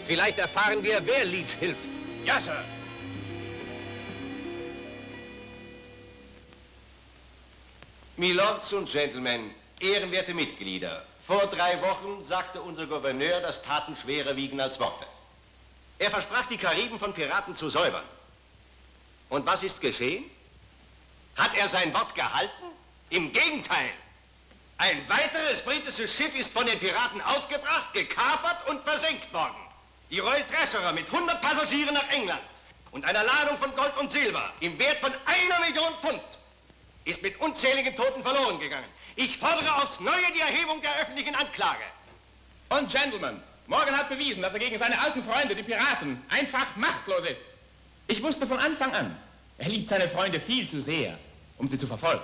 Vielleicht erfahren wir, wer Leach hilft. Ja, Sir. Milords und Gentlemen, ehrenwerte Mitglieder, vor 3 Wochen sagte unser Gouverneur, dass Taten schwerer wiegen als Worte. Er versprach, die Kariben von Piraten zu säubern. Und was ist geschehen? Hat er sein Wort gehalten? Im Gegenteil. Ein weiteres britisches Schiff ist von den Piraten aufgebracht, gekapert und versenkt worden. Die Royal Treasurer mit 100 Passagieren nach England und einer Ladung von Gold und Silber im Wert von 1 Million Pfund ist mit unzähligen Toten verloren gegangen. Ich fordere aufs Neue die Erhebung der öffentlichen Anklage. Und Gentlemen, Morgan hat bewiesen, dass er gegen seine alten Freunde, die Piraten, einfach machtlos ist. Ich wusste von Anfang an, er liebt seine Freunde viel zu sehr, um sie zu verfolgen.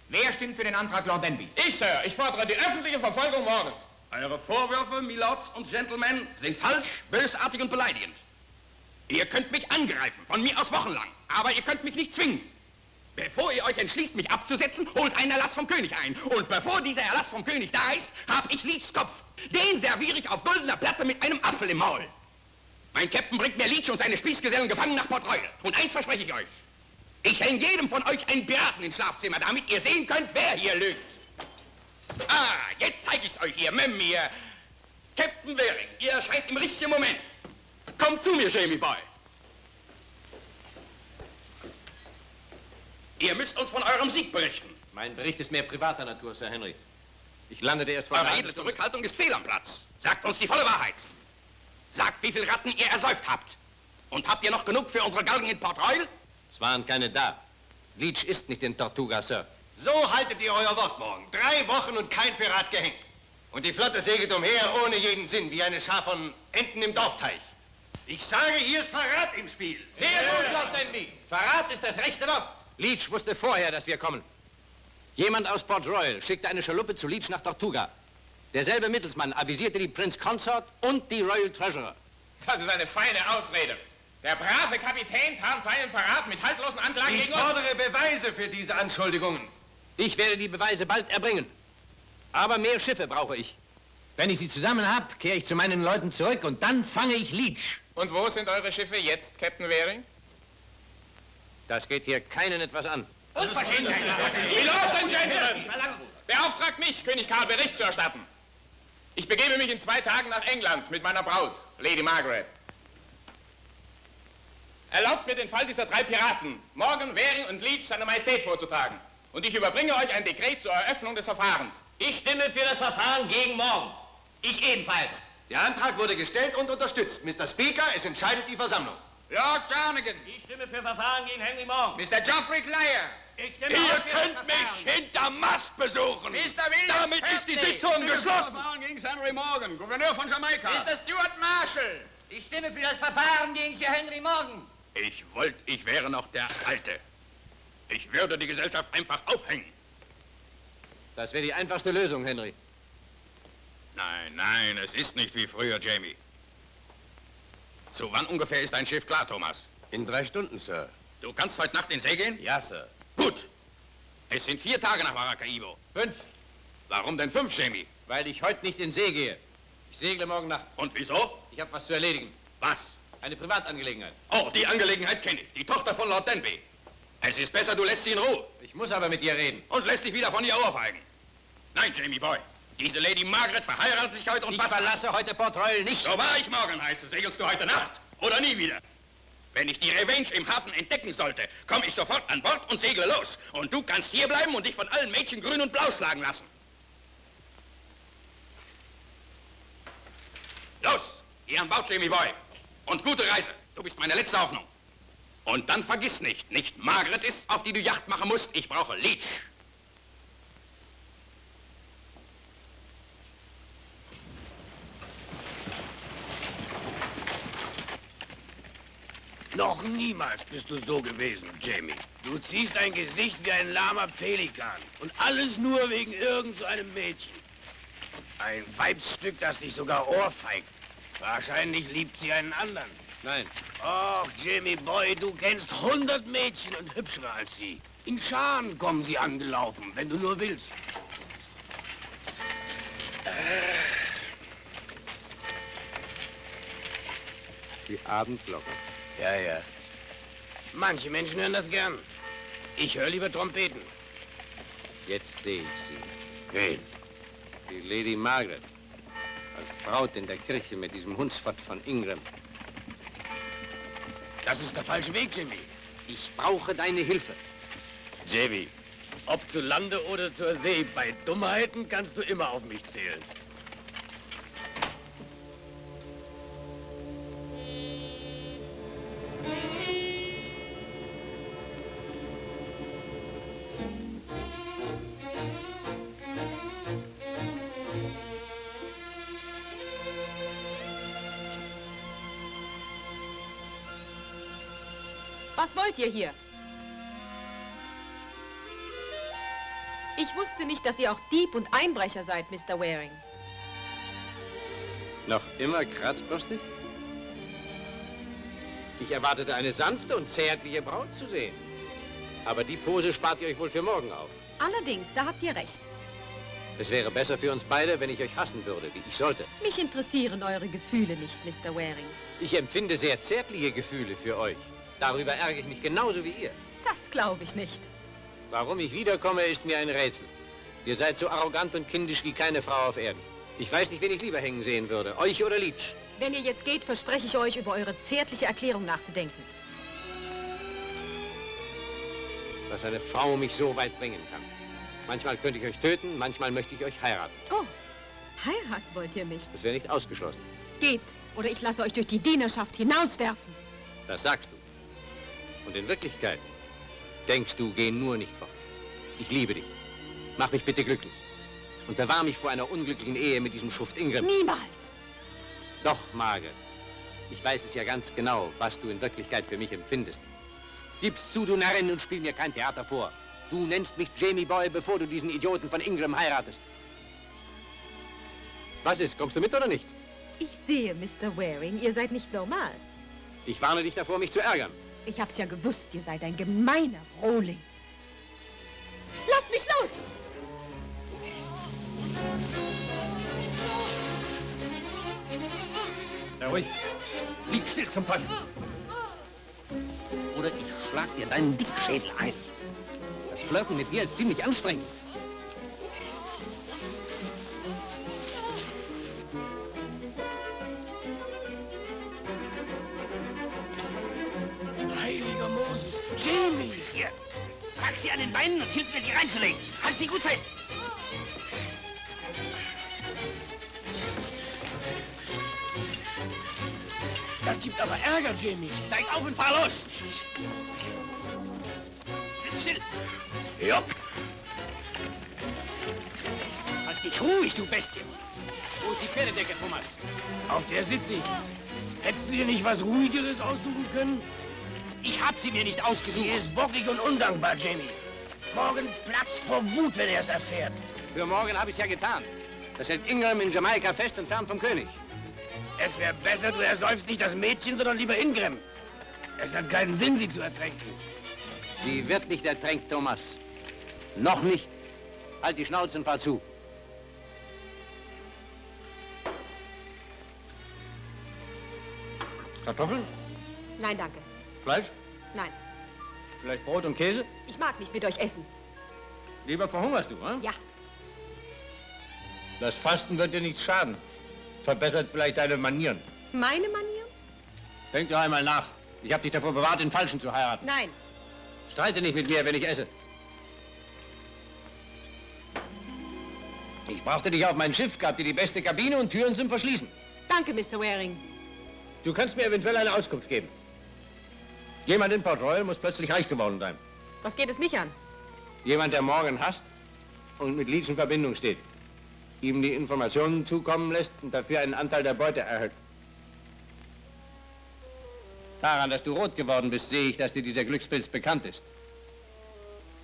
Wer stimmt für den Antrag Lord Denbys? Ich, Sir, ich fordere die öffentliche Verfolgung Morgans. Eure Vorwürfe, Milords und Gentlemen, sind falsch, bösartig und beleidigend. Ihr könnt mich angreifen, von mir aus wochenlang, aber ihr könnt mich nicht zwingen. Bevor ihr euch entschließt, mich abzusetzen, holt einen Erlass vom König ein. Und bevor dieser Erlass vom König da ist, hab ich Leachs Kopf. Den serviere ich auf goldener Platte mit einem Apfel im Maul. Mein Captain bringt mir Leach und seine Spießgesellen gefangen nach Port Royal. Und eins verspreche ich euch. Ich hänge jedem von euch einen Piraten ins Schlafzimmer, damit ihr sehen könnt, wer hier lügt. Ah, jetzt zeige ich's euch, ihr Mem, ihr Captain Waring. Ihr erscheint im richtigen Moment. Kommt zu mir, Jamie Boy. Ihr müsst uns von eurem Sieg berichten. Mein Bericht ist mehr privater Natur, Sir Henry. Ich landete erst vor... Eure edle Zurückhaltung ist fehl am Platz. Sagt uns die volle Wahrheit. Sagt, wie viele Ratten ihr ersäuft habt. Und habt ihr noch genug für unsere Galgen in Port Royal? Es waren keine da. Leach ist nicht in Tortuga, Sir. So haltet ihr euer Wort morgen. 3 Wochen und kein Pirat gehängt. Und die Flotte segelt umher ohne jeden Sinn, wie eine Schar von Enten im Dorfteich. Ich sage, hier ist Verrat im Spiel. Sehr gut, Lord Denby. Verrat ist das rechte Wort. Leach wusste vorher, dass wir kommen. Jemand aus Port Royal schickte eine Schaluppe zu Leach nach Tortuga. Derselbe Mittelsmann avisierte die Prince Consort und die Royal Treasurer. Das ist eine feine Ausrede. Der brave Kapitän tarnt seinen Verrat mit haltlosen Anklagen Ich gegen uns. fordere Beweise für diese Anschuldigungen. Ich werde die Beweise bald erbringen. Aber mehr Schiffe brauche ich. Wenn ich sie zusammen habe, kehre ich zu meinen Leuten zurück und dann fange ich Leach. Und wo sind eure Schiffe jetzt, Captain Waring? Das geht hier keinen etwas an. Unverschämtheit! Milord und Gentlemen! Beauftragt mich, König Karl Bericht zu erstatten. Ich begebe mich in 2 Tagen nach England mit meiner Braut, Lady Margaret. Erlaubt mir den Fall dieser 3 Piraten, Morgan, Waring und Leach, seiner Majestät vorzutragen. Und ich überbringe euch ein Dekret zur Eröffnung des Verfahrens. Ich stimme für das Verfahren gegen Morgan. Ich ebenfalls. Der Antrag wurde gestellt und unterstützt. Mr. Speaker, es entscheidet die Versammlung. Lord Jarnigan. Ich stimme für Verfahren gegen Henry Morgan. Mr. Geoffrey Clare. Ich stimme Ihr auch für das könnt mich Verfahren. hinterm Mast besuchen. Mr. William Damit ist die Shapley. Sitzung geschlossen. Verfahren gegen Henry Morgan, Gouverneur von Jamaika. Mr. Stuart Marshall. Ich stimme für das Verfahren gegen Sir Henry Morgan. Ich wollte, ich wäre noch der Alte. Ich würde die Gesellschaft einfach aufhängen. Das wäre die einfachste Lösung, Henry. Nein, nein, es ist nicht wie früher, Jamie. Zu wann ungefähr ist dein Schiff klar, Thomas? In 3 Stunden, Sir. Du kannst heute Nacht in See gehen? Ja, Sir. Gut. Es sind 4 Tage nach Maracaibo. 5, Warum denn 5, Jamie? weil ich heute nicht in See gehe. Ich segle morgen Nacht. Und wieso? Ich habe was zu erledigen. Was? Eine Privatangelegenheit. Oh, die Angelegenheit kenne ich. Die Tochter von Lord Denby. Es ist besser, du lässt sie in Ruhe. Ich muss aber mit ihr reden. Und lässt dich wieder von ihr ohrfeigen. Nein, Jamie Boy. Diese Lady Margaret verheiratet sich heute und Ich verlasse heute Port Royal nicht. So wahr ich morgen heiße, segelst du heute Nacht oder nie wieder. Wenn ich die Revenge im Hafen entdecken sollte, komme ich sofort an Bord und segle los. Und du kannst hier bleiben und dich von allen Mädchen grün und blau schlagen lassen. Los, geh an Bord, Jamie Boy. Und gute Reise. Du bist meine letzte Hoffnung. Und dann vergiss nicht Margaret ist, auf die du Yacht machen musst. Ich brauche Leach. Noch niemals bist du so gewesen, Jamie. Du ziehst ein Gesicht wie ein lahmer Pelikan. Und alles nur wegen irgend so einem Mädchen. Ein Weibsstück, das dich sogar ohrfeigt. Wahrscheinlich liebt sie einen anderen. Nein. Och, Jamie Boy, du kennst 100 Mädchen und hübschere als sie. In Scharen kommen sie angelaufen, wenn du nur willst. Die Abendglocke. Ja, ja. Manche Menschen hören das gern. Ich höre lieber Trompeten. Jetzt sehe ich sie. Wen? Die Lady Margaret. Als Braut in der Kirche mit diesem Hundsfott von Ingram. Das ist der falsche Weg, Jimmy. Ich brauche deine Hilfe. Jamie, ob zu Lande oder zur See, bei Dummheiten kannst du immer auf mich zählen. Was wollt ihr hier? Ich wusste nicht, dass ihr auch Dieb und Einbrecher seid, Mr. Waring. Noch immer kratzbürstig? Ich erwartete eine sanfte und zärtliche Braut zu sehen. Aber die Pose spart ihr euch wohl für morgen auf. Allerdings, da habt ihr recht. Es wäre besser für uns beide, wenn ich euch hassen würde, wie ich sollte. Mich interessieren eure Gefühle nicht, Mr. Waring. Ich empfinde sehr zärtliche Gefühle für euch. Darüber ärgere ich mich genauso wie ihr. Das glaube ich nicht. Warum ich wiederkomme, ist mir ein Rätsel. Ihr seid so arrogant und kindisch wie keine Frau auf Erden. Ich weiß nicht, wen ich lieber hängen sehen würde, euch oder Leach. Wenn ihr jetzt geht, verspreche ich euch, über eure zärtliche Erklärung nachzudenken. Dass eine Frau mich so weit bringen kann. Manchmal könnte ich euch töten, manchmal möchte ich euch heiraten. Oh, heiraten wollt ihr mich? Das wäre nicht ausgeschlossen. Geht, oder ich lasse euch durch die Dienerschaft hinauswerfen. Das sagst du. Und in Wirklichkeit denkst du, geh nur nicht fort. Ich liebe dich. Mach mich bitte glücklich. Und bewahr mich vor einer unglücklichen Ehe mit diesem Schuft Ingram. Niemals. Doch, Margaret. Ich weiß es ja ganz genau, was du in Wirklichkeit für mich empfindest. Gib's zu, du Närrin, und spiel mir kein Theater vor. Du nennst mich Jamie Boy, bevor du diesen Idioten von Ingram heiratest. Was ist, kommst du mit oder nicht? Ich sehe, Mr. Waring, ihr seid nicht normal. Ich warne dich davor, mich zu ärgern. Ich hab's ja gewusst, ihr seid ein gemeiner Rohling. Lasst mich los! Na ruhig. Lieg still zum Teufel. Oder ich schlag dir deinen Dickschädel ein. Das Flirten mit dir ist ziemlich anstrengend. Heiliger Moses, Jamie! Hier, pack sie an den Beinen und hilf mir, sie reinzulegen. Halt sie gut fest. Das gibt aber Ärger, Jamie. Steig auf und fahr los. Sitz still. Ja. Halt dich ruhig, du Bestie. Wo ist die Pferdedecke, Thomas? Auf der sitze ich. Hättest du dir nicht was Ruhigeres aussuchen können? Ich hab sie mir nicht ausgesucht. Sie ist bockig und undankbar, Jamie. Morgen platzt vor Wut, wenn er es erfährt. Für morgen habe ich es ja getan. Das hält Ingram in Jamaika fest und fern vom König. Es wäre besser, du ersäufst nicht das Mädchen, sondern lieber Ingram. Es hat keinen Sinn, sie zu ertränken. Sie wird nicht ertränkt, Thomas. Noch nicht. Halt die Schnauze und fahr zu. Kartoffeln? Nein, danke. Fleisch? Nein. Vielleicht Brot und Käse? Ich mag nicht mit euch essen. Lieber verhungerst du, hm? Ja. Das Fasten wird dir nichts schaden. Verbessert vielleicht deine Manieren. Meine Manier? Denk doch einmal nach. Ich habe dich davor bewahrt, den Falschen zu heiraten. Nein. Streite nicht mit mir, wenn ich esse. Ich brachte dich auf mein Schiff, gab dir die beste Kabine und Türen zum Verschließen. Danke, Mr. Waring. Du kannst mir eventuell eine Auskunft geben. Jemand in Port Royal muss plötzlich reich geworden sein. Was geht es mich an? Jemand, der Morgan hasst und mit Leach in Verbindung steht. Ihm die Informationen zukommen lässt und dafür einen Anteil der Beute erhält. Daran, dass du rot geworden bist, sehe ich, dass dir dieser Glückspilz bekannt ist.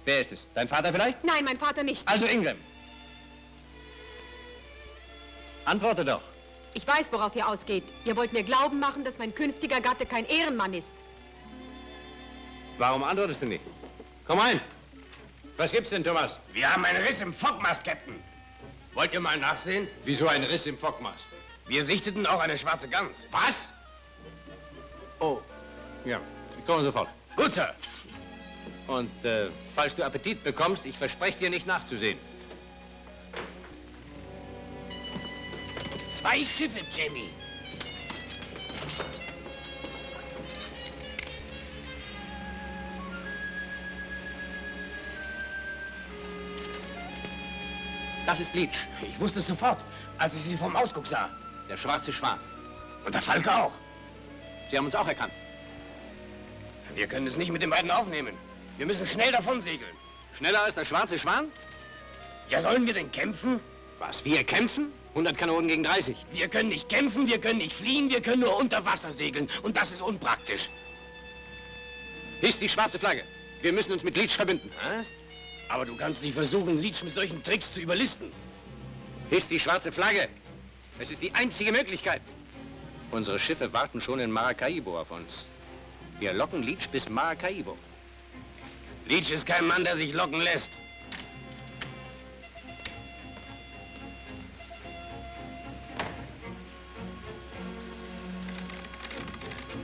Wer ist es? Dein Vater vielleicht? Nein, mein Vater nicht. Also Ingram. Antworte doch. Ich weiß, worauf ihr ausgeht. Ihr wollt mir glauben machen, dass mein künftiger Gatte kein Ehrenmann ist. Warum antwortest du nicht? Komm rein. Was gibt's denn, Thomas? Wir haben einen Riss im Fockmast, Captain. Wollt ihr mal nachsehen? Wieso ein Riss im Fockmast? Wir sichteten auch eine schwarze Gans. Was? Oh, ja. Ich komme sofort. Gut, Sir. Und falls du Appetit bekommst, ich verspreche dir nicht nachzusehen. 2 Schiffe, Jamie. Das ist Leach. Ich wusste es sofort, als ich sie vom Ausguck sah. Der schwarze Schwan. Und der Falke auch. Sie haben uns auch erkannt. Wir können es nicht mit den beiden aufnehmen. Wir müssen schnell davon segeln. Schneller als der schwarze Schwan? Ja, sollen wir denn kämpfen? Was, wir kämpfen? 100 Kanonen gegen 30. Wir können nicht kämpfen, wir können nicht fliehen, wir können nur unter Wasser segeln. Und das ist unpraktisch. Hisst die schwarze Flagge. Wir müssen uns mit Leach verbünden. Was? Aber du kannst nicht versuchen, Leach mit solchen Tricks zu überlisten. Hisst die schwarze Flagge. Es ist die einzige Möglichkeit. Unsere Schiffe warten schon in Maracaibo auf uns. Wir locken Leach bis Maracaibo. Leach ist kein Mann, der sich locken lässt.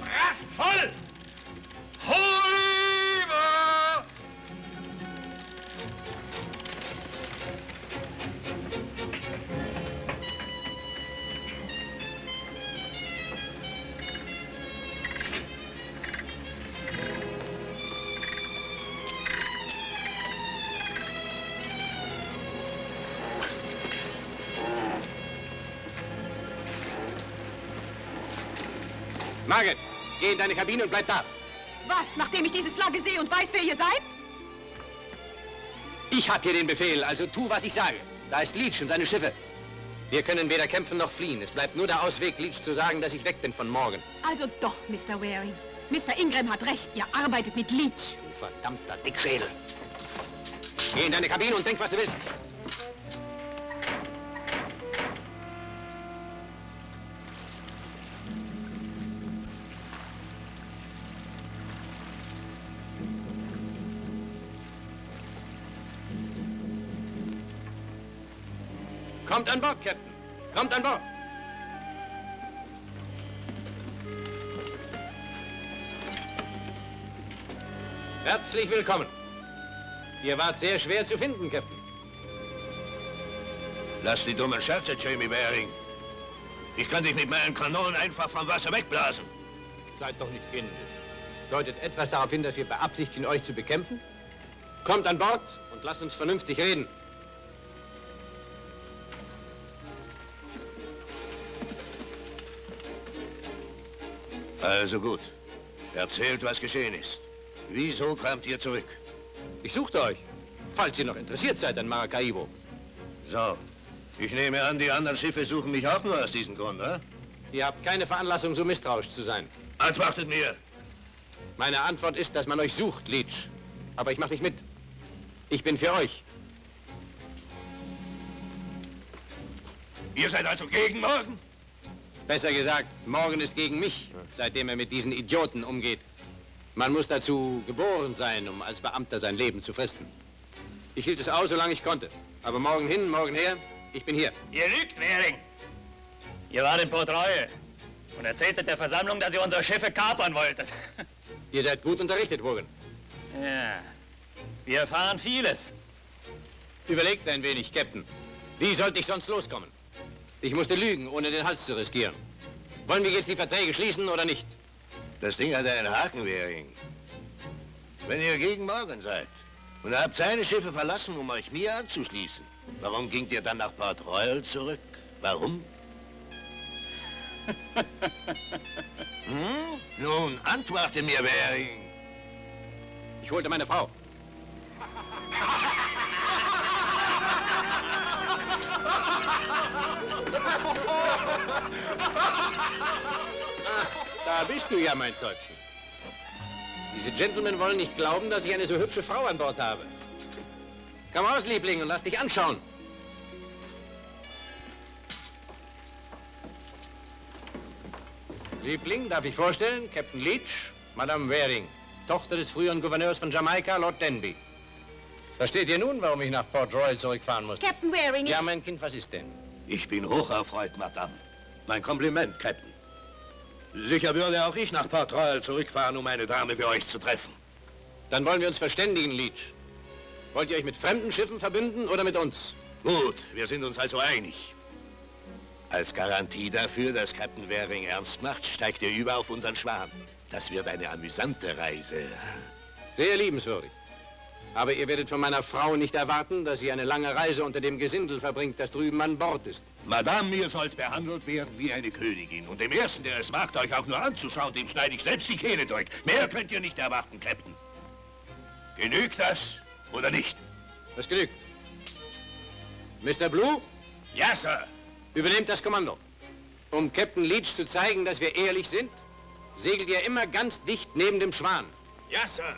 Rast voll! Holüber! Margaret, geh in deine Kabine und bleib da. Was, nachdem ich diese Flagge sehe und weiß, wer ihr seid? Ich habe hier den Befehl, also tu, was ich sage. Da ist Leach und seine Schiffe. Wir können weder kämpfen noch fliehen. Es bleibt nur der Ausweg, Leach zu sagen, dass ich weg bin von morgen. Also doch, Mr. Waring. Mr. Ingram hat recht, ihr arbeitet mit Leach. Du verdammter Dickschädel. Geh in deine Kabine und denk, was du willst. Kommt an Bord, Captain. Kommt an Bord. Herzlich willkommen. Ihr wart sehr schwer zu finden, Captain. Lass die dummen Scherze, Jamie Waring. Ich kann dich mit meinen Kanonen einfach vom Wasser wegblasen. Seid doch nicht kindisch. Deutet etwas darauf hin, dass wir beabsichtigen, euch zu bekämpfen? Kommt an Bord und lasst uns vernünftig reden. Also gut. Erzählt, was geschehen ist. Wieso kamt ihr zurück? Ich suchte euch, falls ihr noch interessiert seid an Maracaibo. So. Ich nehme an, die anderen Schiffe suchen mich auch nur aus diesem Grund, oder? Ihr habt keine Veranlassung, so misstrauisch zu sein. Antwortet mir! Meine Antwort ist, dass man euch sucht, Leach. Aber ich mache nicht mit. Ich bin für euch. Ihr seid also gegen morgen? Besser gesagt, morgen ist gegen mich, seitdem er mit diesen Idioten umgeht. Man muss dazu geboren sein, um als Beamter sein Leben zu fristen. Ich hielt es aus, solange ich konnte. Aber morgen hin, morgen her, ich bin hier. Ihr lügt, Waring. Ihr wart in Port Royal und erzähltet der Versammlung, dass ihr unsere Schiffe kapern wolltet. Ihr seid gut unterrichtet, Wogan. Ja, wir erfahren vieles. Überlegt ein wenig, Captain. Wie sollte ich sonst loskommen? Ich musste lügen, ohne den Hals zu riskieren. Wollen wir jetzt die Verträge schließen oder nicht? Das Ding hat einen Haken, Waring. Wenn ihr gegen morgen seid und habt seine Schiffe verlassen, um euch mir anzuschließen, warum gingt ihr dann nach Port Royal zurück? Warum? Nun, antworte mir, Waring. Ich holte meine Frau. Da bist du ja, mein Täubchen. Diese Gentlemen wollen nicht glauben, dass ich eine so hübsche Frau an Bord habe. Komm raus, Liebling, und lass dich anschauen. Liebling, darf ich vorstellen, Captain Leach, Madame Waring, Tochter des früheren Gouverneurs von Jamaika, Lord Denby. Versteht ihr nun, warum ich nach Port Royal zurückfahren muss? Captain Waring, Ja, mein Kind, was ist denn? Ich bin hocherfreut, Madame. Mein Kompliment, Captain. Sicher würde auch ich nach Port Royal zurückfahren, um eine Dame für euch zu treffen. Dann wollen wir uns verständigen, Leach. Wollt ihr euch mit fremden Schiffen verbünden oder mit uns? Gut, wir sind uns also einig. Als Garantie dafür, dass Captain Waring ernst macht, steigt ihr über auf unseren Schwan. Das wird eine amüsante Reise. Sehr liebenswürdig. Aber ihr werdet von meiner Frau nicht erwarten, dass sie eine lange Reise unter dem Gesindel verbringt, das drüben an Bord ist. Madame, ihr sollt behandelt werden wie eine Königin. Und dem Ersten, der es wagt, euch auch nur anzuschauen, dem schneide ich selbst die Kehle durch. Mehr könnt ihr nicht erwarten, Captain. Genügt das oder nicht? Das genügt. Mr. Blue? Ja, Sir. Übernehmt das Kommando. Um Captain Leach zu zeigen, dass wir ehrlich sind, segelt ihr immer ganz dicht neben dem Schwan. Ja, Sir.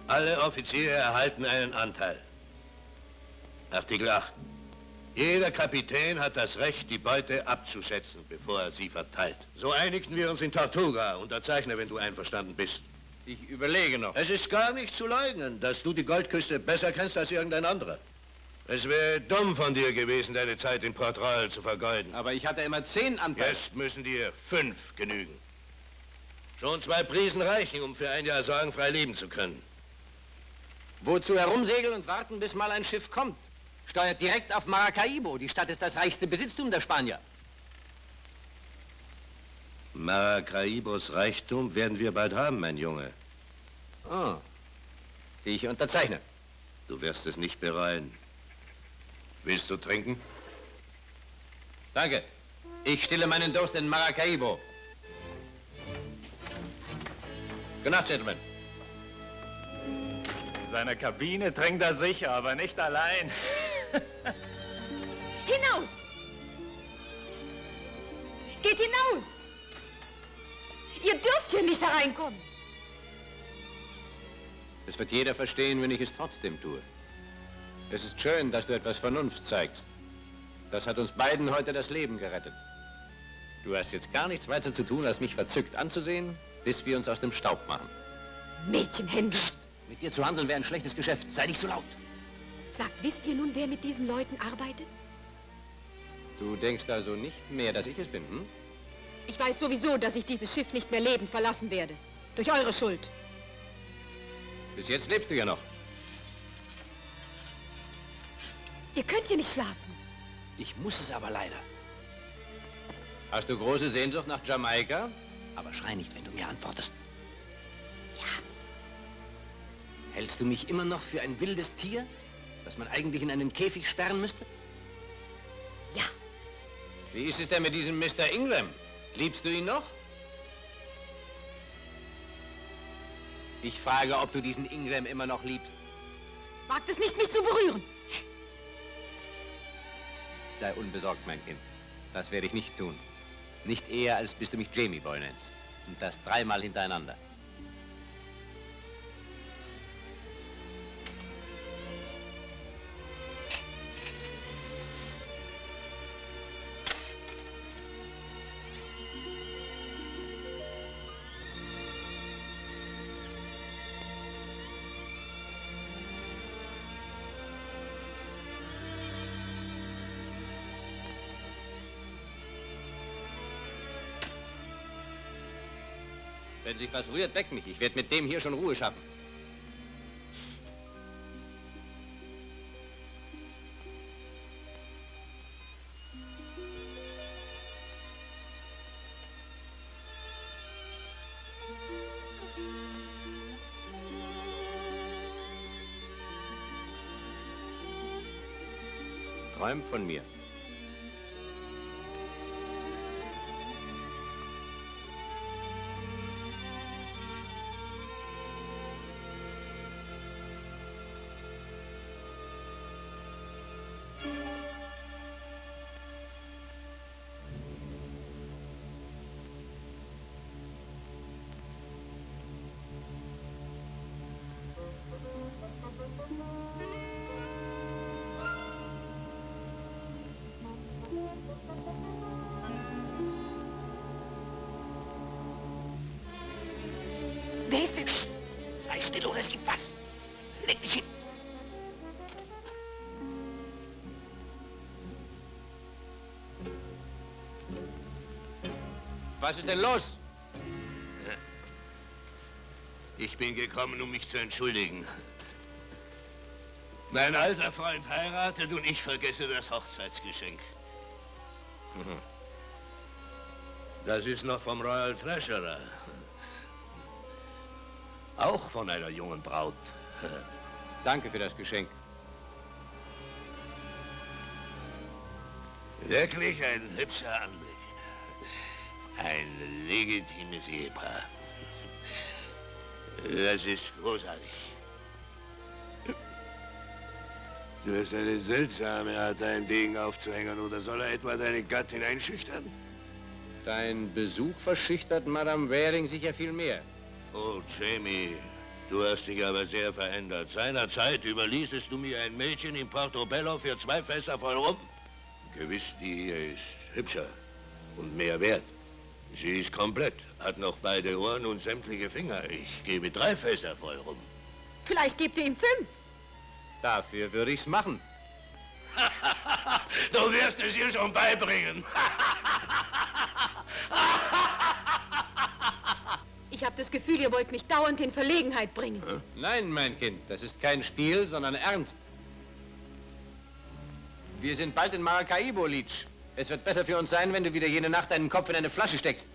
Alle Offiziere erhalten einen Anteil. Artikel 8. Jeder Kapitän hat das Recht, die Beute abzuschätzen, bevor er sie verteilt. So einigten wir uns in Tortuga. Unterzeichne, wenn du einverstanden bist. Ich überlege noch. Es ist gar nicht zu leugnen, dass du die Goldküste besser kennst als irgendein anderer. Es wäre dumm von dir gewesen, deine Zeit in Port Royal zu vergeuden. Aber ich hatte immer 10 Anteile. Jetzt müssen dir 5 genügen. Schon 2 Prisen reichen, um für ein Jahr sorgenfrei leben zu können. Wozu herumsegeln und warten, bis mal ein Schiff kommt? Steuert direkt auf Maracaibo. Die Stadt ist das reichste Besitztum der Spanier. Maracaibos Reichtum werden wir bald haben, mein Junge. Oh, ich unterzeichne. Du wirst es nicht bereuen. Willst du trinken? Danke. Ich stille meinen Durst in Maracaibo. Gute Nacht, Gentlemen. In seiner Kabine trinkt er sicher, aber nicht allein. Hinaus! Geht hinaus! Ihr dürft hier nicht hereinkommen. Es wird jeder verstehen, wenn ich es trotzdem tue. Es ist schön, dass du etwas Vernunft zeigst. Das hat uns beiden heute das Leben gerettet. Du hast jetzt gar nichts weiter zu tun, als mich verzückt anzusehen, bis wir uns aus dem Staub machen. Mädchenhändler! Mit dir zu handeln wäre ein schlechtes Geschäft. Sei nicht so laut. Sagt, wisst ihr nun, wer mit diesen Leuten arbeitet? Du denkst also nicht mehr, dass ich es bin, hm? Ich weiß sowieso, dass ich dieses Schiff nicht mehr lebend verlassen werde. Durch eure Schuld. Bis jetzt lebst du ja noch. Ihr könnt hier nicht schlafen. Ich muss es aber leider. Hast du große Sehnsucht nach Jamaika? Aber schrei nicht, wenn du mir antwortest. Ja. Hältst du mich immer noch für ein wildes Tier, das man eigentlich in einen Käfig sperren müsste? Ja. Wie ist es denn mit diesem Mr. Ingram? Liebst du ihn noch? Ich frage, ob du diesen Ingram immer noch liebst. Wagt es nicht, mich zu berühren. Sei unbesorgt, mein Kind. Das werde ich nicht tun. Nicht eher, als bis du mich Jamie Boy nennst. Und das 3-mal hintereinander. Wenn sich was rührt, weck mich. Ich werde mit dem hier schon Ruhe schaffen. Träum von mir. Wer ist denn? Sei still oder es gibt was. Leg dich hin. Was ist denn los? Ich bin gekommen, um mich zu entschuldigen. Mein alter Freund heiratet und ich vergesse das Hochzeitsgeschenk. Das ist noch vom Royal Treasurer. Auch von einer jungen Braut. Danke für das Geschenk. Wirklich ein hübscher Anblick. Ein legitimes Ehepaar. Das ist großartig. Du hast eine seltsame Art, deinen Degen aufzuhängen, oder soll er etwa deine Gattin einschüchtern? Dein Besuch verschüchtert Madame Waring sicher viel mehr. Oh, Jamie, Du hast dich aber sehr verändert. Seinerzeit überließest du mir ein Mädchen in Portobello für 2 Fässer voll Rum. Gewiss, die hier ist hübscher und mehr wert. Sie ist komplett, hat noch beide Ohren und sämtliche Finger. Ich gebe 3 Fässer voll Rum. Vielleicht gebt ihr ihm 5. Dafür würde ich's machen. Du wirst es ihr schon beibringen. Ich habe das Gefühl, ihr wollt mich dauernd in Verlegenheit bringen. Nein, mein Kind, das ist kein Spiel, sondern Ernst. Wir sind bald in Maracaibo, Leach. Es wird besser für uns sein, wenn du wieder jene Nacht deinen Kopf in eine Flasche steckst.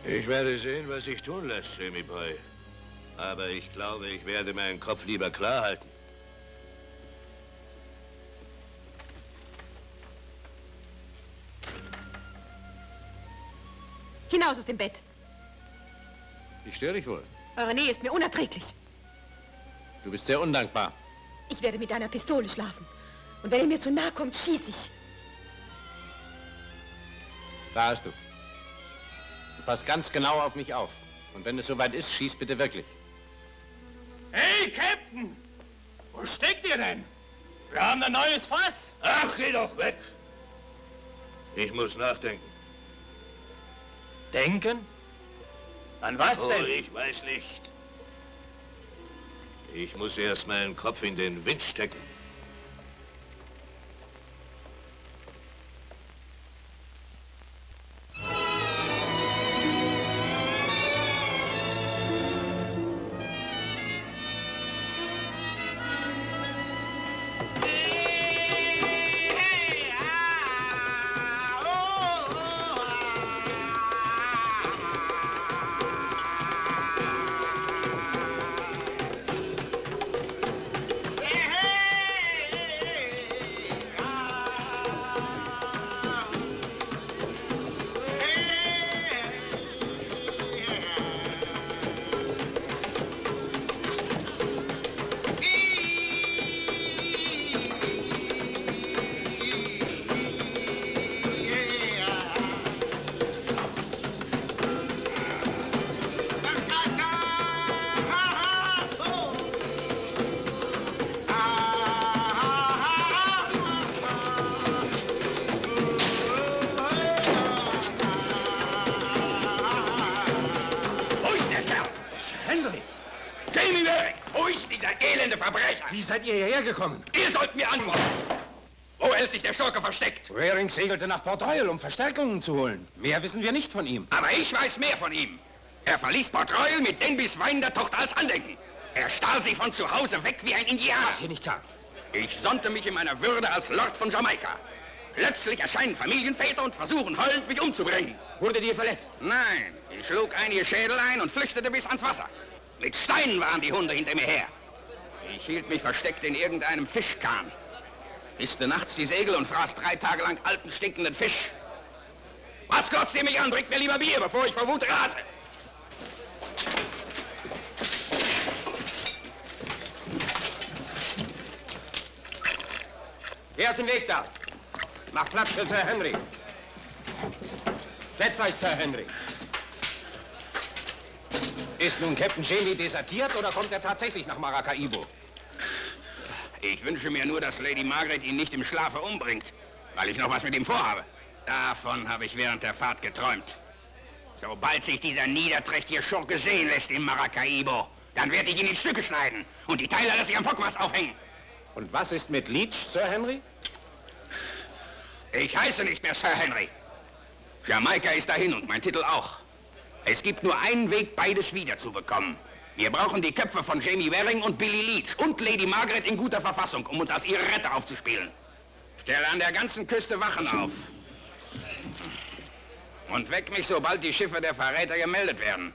Ich werde sehen, was sich tun lässt, Jamie Boy. Aber ich glaube, ich werde meinen Kopf lieber klar halten. Hinaus aus dem Bett. Ich störe dich wohl. Eure Nähe ist mir unerträglich. Du bist sehr undankbar. Ich werde mit einer Pistole schlafen. Und wenn ihr mir zu nahe kommt, schieße ich. Da hast du. Du passt ganz genau auf mich auf. Und wenn es soweit ist, schieß bitte wirklich. Hey, Captain! Wo steckt ihr denn? Wir haben ein neues Fass. Ach, geh doch weg! Ich muss nachdenken. Denken? An was denn? Oh, ich weiß nicht. Ich muss erst meinen Kopf in den Wind stecken. Wie seid ihr hierher gekommen? Ihr sollt mir antworten. Wo hält sich der Schurke versteckt? Waring segelte nach Port Royal, um Verstärkungen zu holen. Mehr wissen wir nicht von ihm. Aber ich weiß mehr von ihm. Er verließ Port Royal mit Denbys Wein der Tochter als Andenken. Er stahl sich von zu Hause weg wie ein Indianer. Was ihr nicht sagt. Ich sonnte mich in meiner Würde als Lord von Jamaika. Plötzlich erscheinen Familienväter und versuchen heulend, mich umzubringen. Wurdet ihr verletzt? Nein, ich schlug einige Schädel ein und flüchtete bis ans Wasser. Mit Steinen waren die Hunde hinter mir her. Ich hielt mich versteckt in irgendeinem Fischkahn. Hisste nachts die Segel und fraß 3 Tage lang alten, stinkenden Fisch. Was glotzt ihr mich an? Bringt mir lieber Bier, bevor ich vor Wut rase. Wer ist im Weg da? Macht Platz für Sir Henry. Setzt euch, Sir Henry. Ist nun Captain Jamie desertiert oder kommt er tatsächlich nach Maracaibo? Ich wünsche mir nur, dass Lady Margaret ihn nicht im Schlafe umbringt, weil ich noch was mit ihm vorhabe. Davon habe ich während der Fahrt geträumt. Sobald sich dieser niederträchtige Schurke sehen lässt in Maracaibo, dann werde ich ihn in Stücke schneiden und die Teile lasse ich am Fockmast aufhängen. Und was ist mit Leach, Sir Henry? Ich heiße nicht mehr Sir Henry. Jamaika ist dahin und mein Titel auch. Es gibt nur einen Weg, beides wiederzubekommen. Wir brauchen die Köpfe von Jamie Waring und Billy Leach und Lady Margaret in guter Verfassung, um uns als ihre Retter aufzuspielen. Stelle an der ganzen Küste Wachen auf. Und weck mich, sobald die Schiffe der Verräter gemeldet werden.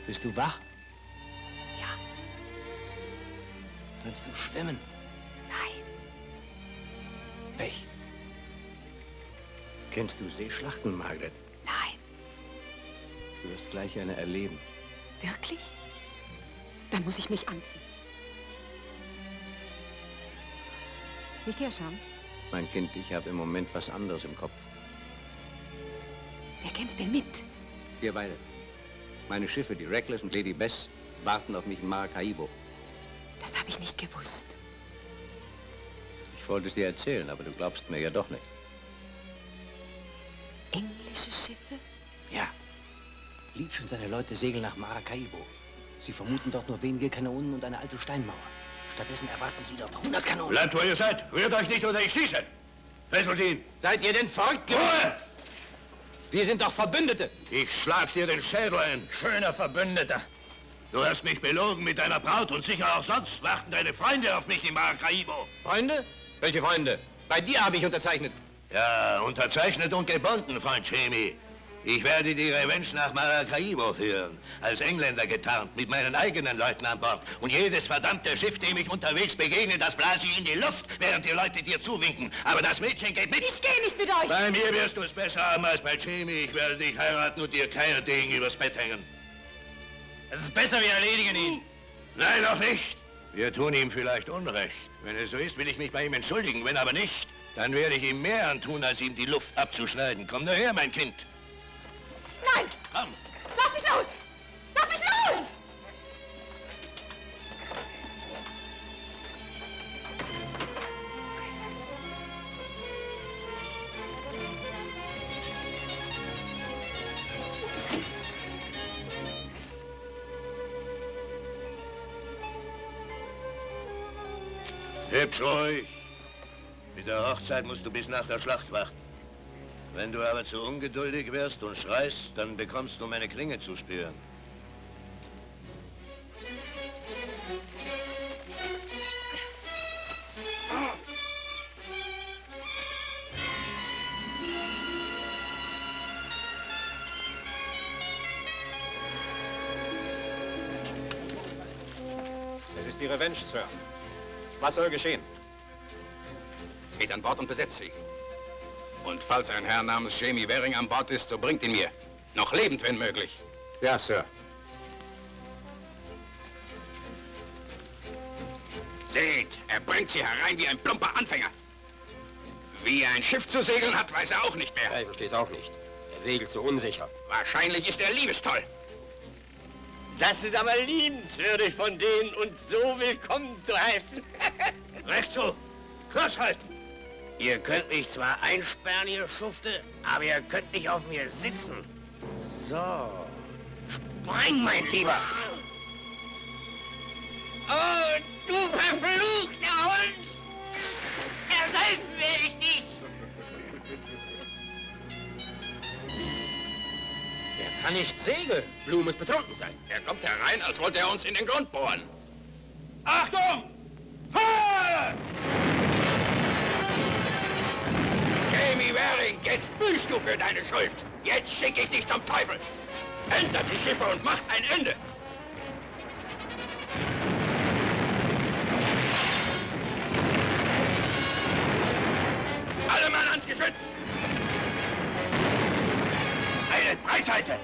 Bist du wach? Ja. Kannst du schwimmen? Nein. Pech. Kennst du Seeschlachten, Margaret? Du wirst gleich eine erleben. Wirklich? Dann muss ich mich anziehen. Nicht herschauen? Mein Kind, ich habe im Moment was anderes im Kopf. Wer kämpft denn mit? Wir beide. Meine Schiffe, die Reckless und Lady Bess, warten auf mich in Maracaibo. Das habe ich nicht gewusst. Ich wollte es dir erzählen, aber du glaubst mir ja doch nicht. Englische Schiffe? Ja. Leach und seine Leute segeln nach Maracaibo. Sie vermuten dort nur wenige Kanonen und eine alte Steinmauer. Stattdessen erwarten sie dort 100 Kanonen. Bleibt, wo ihr seid. Rührt euch nicht oder ich schieße. Fesselt ihn. Seid ihr denn verrückt geworden? Wir sind doch Verbündete. Ich schlag dir den Schädel ein. Schöner Verbündeter. Du hast mich belogen mit deiner Braut und sicher auch sonst warten deine Freunde auf mich in Maracaibo. Freunde? Welche Freunde? Bei dir habe ich unterzeichnet. Ja, unterzeichnet und gebunden, Freund Jamie. Ich werde die Revenge nach Maracaibo führen, als Engländer getarnt, mit meinen eigenen Leuten an Bord. Und jedes verdammte Schiff, dem ich unterwegs begegne, das blase ich in die Luft, während die Leute dir zuwinken. Aber das Mädchen geht mit. Ich gehe nicht mit euch. Bei mir wirst du es besser haben als bei Jamie. Ich werde dich heiraten und dir keine Degen übers Bett hängen. Es ist besser, wir erledigen ihn. Nein, noch nicht. Wir tun ihm vielleicht Unrecht. Wenn es so ist, will ich mich bei ihm entschuldigen. Wenn aber nicht, dann werde ich ihm mehr antun, als ihm die Luft abzuschneiden. Komm nur her, mein Kind. Nein! Komm! Lass mich los! Lass mich los! Hübsch ruhig. Mit der Hochzeit musst du bis nach der Schlacht warten. Wenn du aber zu ungeduldig wirst und schreist, dann bekommst du meine Klinge zu spüren. Es ist die Revenge, Sir. Was soll geschehen? Geht an Bord und besetzt sie. Und falls ein Herr namens Jamie Waring an Bord ist, so bringt ihn mir. Noch lebend, wenn möglich. Ja, Sir. Seht, er bringt sie herein wie ein plumper Anfänger. Wie er ein Schiff zu segeln hat, weiß er auch nicht mehr. Ja, ich verstehe es auch nicht. Er segelt so unsicher. Wahrscheinlich ist er liebestoll. Das ist aber liebenswürdig von denen, uns so willkommen zu heißen. Recht so. Kurs halten. Ihr könnt mich zwar einsperren, ihr Schufte, aber ihr könnt nicht auf mir sitzen. So. Spreng, mein Lieber. Oh, du verfluchter Hund! Ersäufen will ich dich! Er kann nicht segeln. Blue muss betrunken sein. Er kommt herein, als wollte er uns in den Grund bohren. Achtung! Feuer! Jamie Waring, jetzt büßt du für deine Schuld. Jetzt schicke ich dich zum Teufel. Entert die Schiffe und macht ein Ende. Alle Mann ans Geschütz. Eine Breitseite.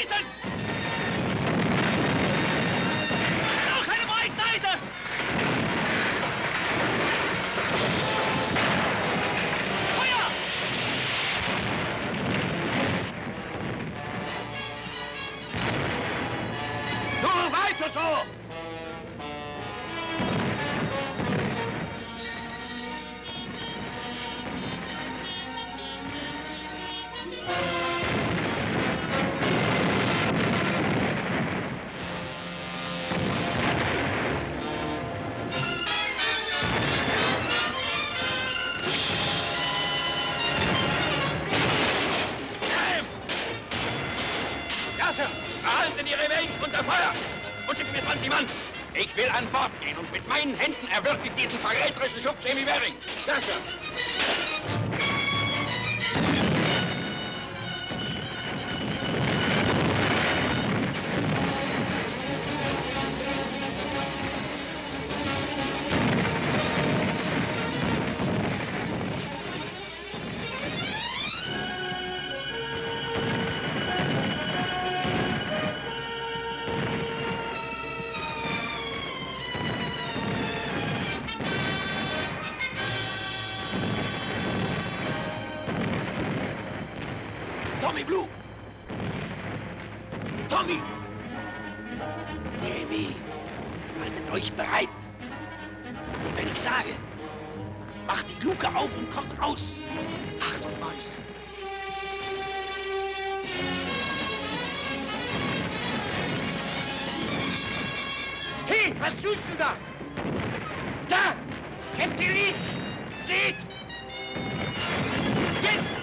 Schießen! Noch eine Breitseite! Feuer! Nur weiter so! Behalten Ihre Range unter Feuer und schicken mir 20 Mann. Ich will an Bord gehen und mit meinen Händen erwürge ich diesen verräterischen Schub Jamie Waring. Ja, Sir. Tommy Blue! Tommy! Jamie, haltet euch bereit. Und wenn ich sage, macht die Luke auf und kommt raus. Achtung, Boys. Hey, was tust du da? Da! Captain Leach! Seht! Jetzt!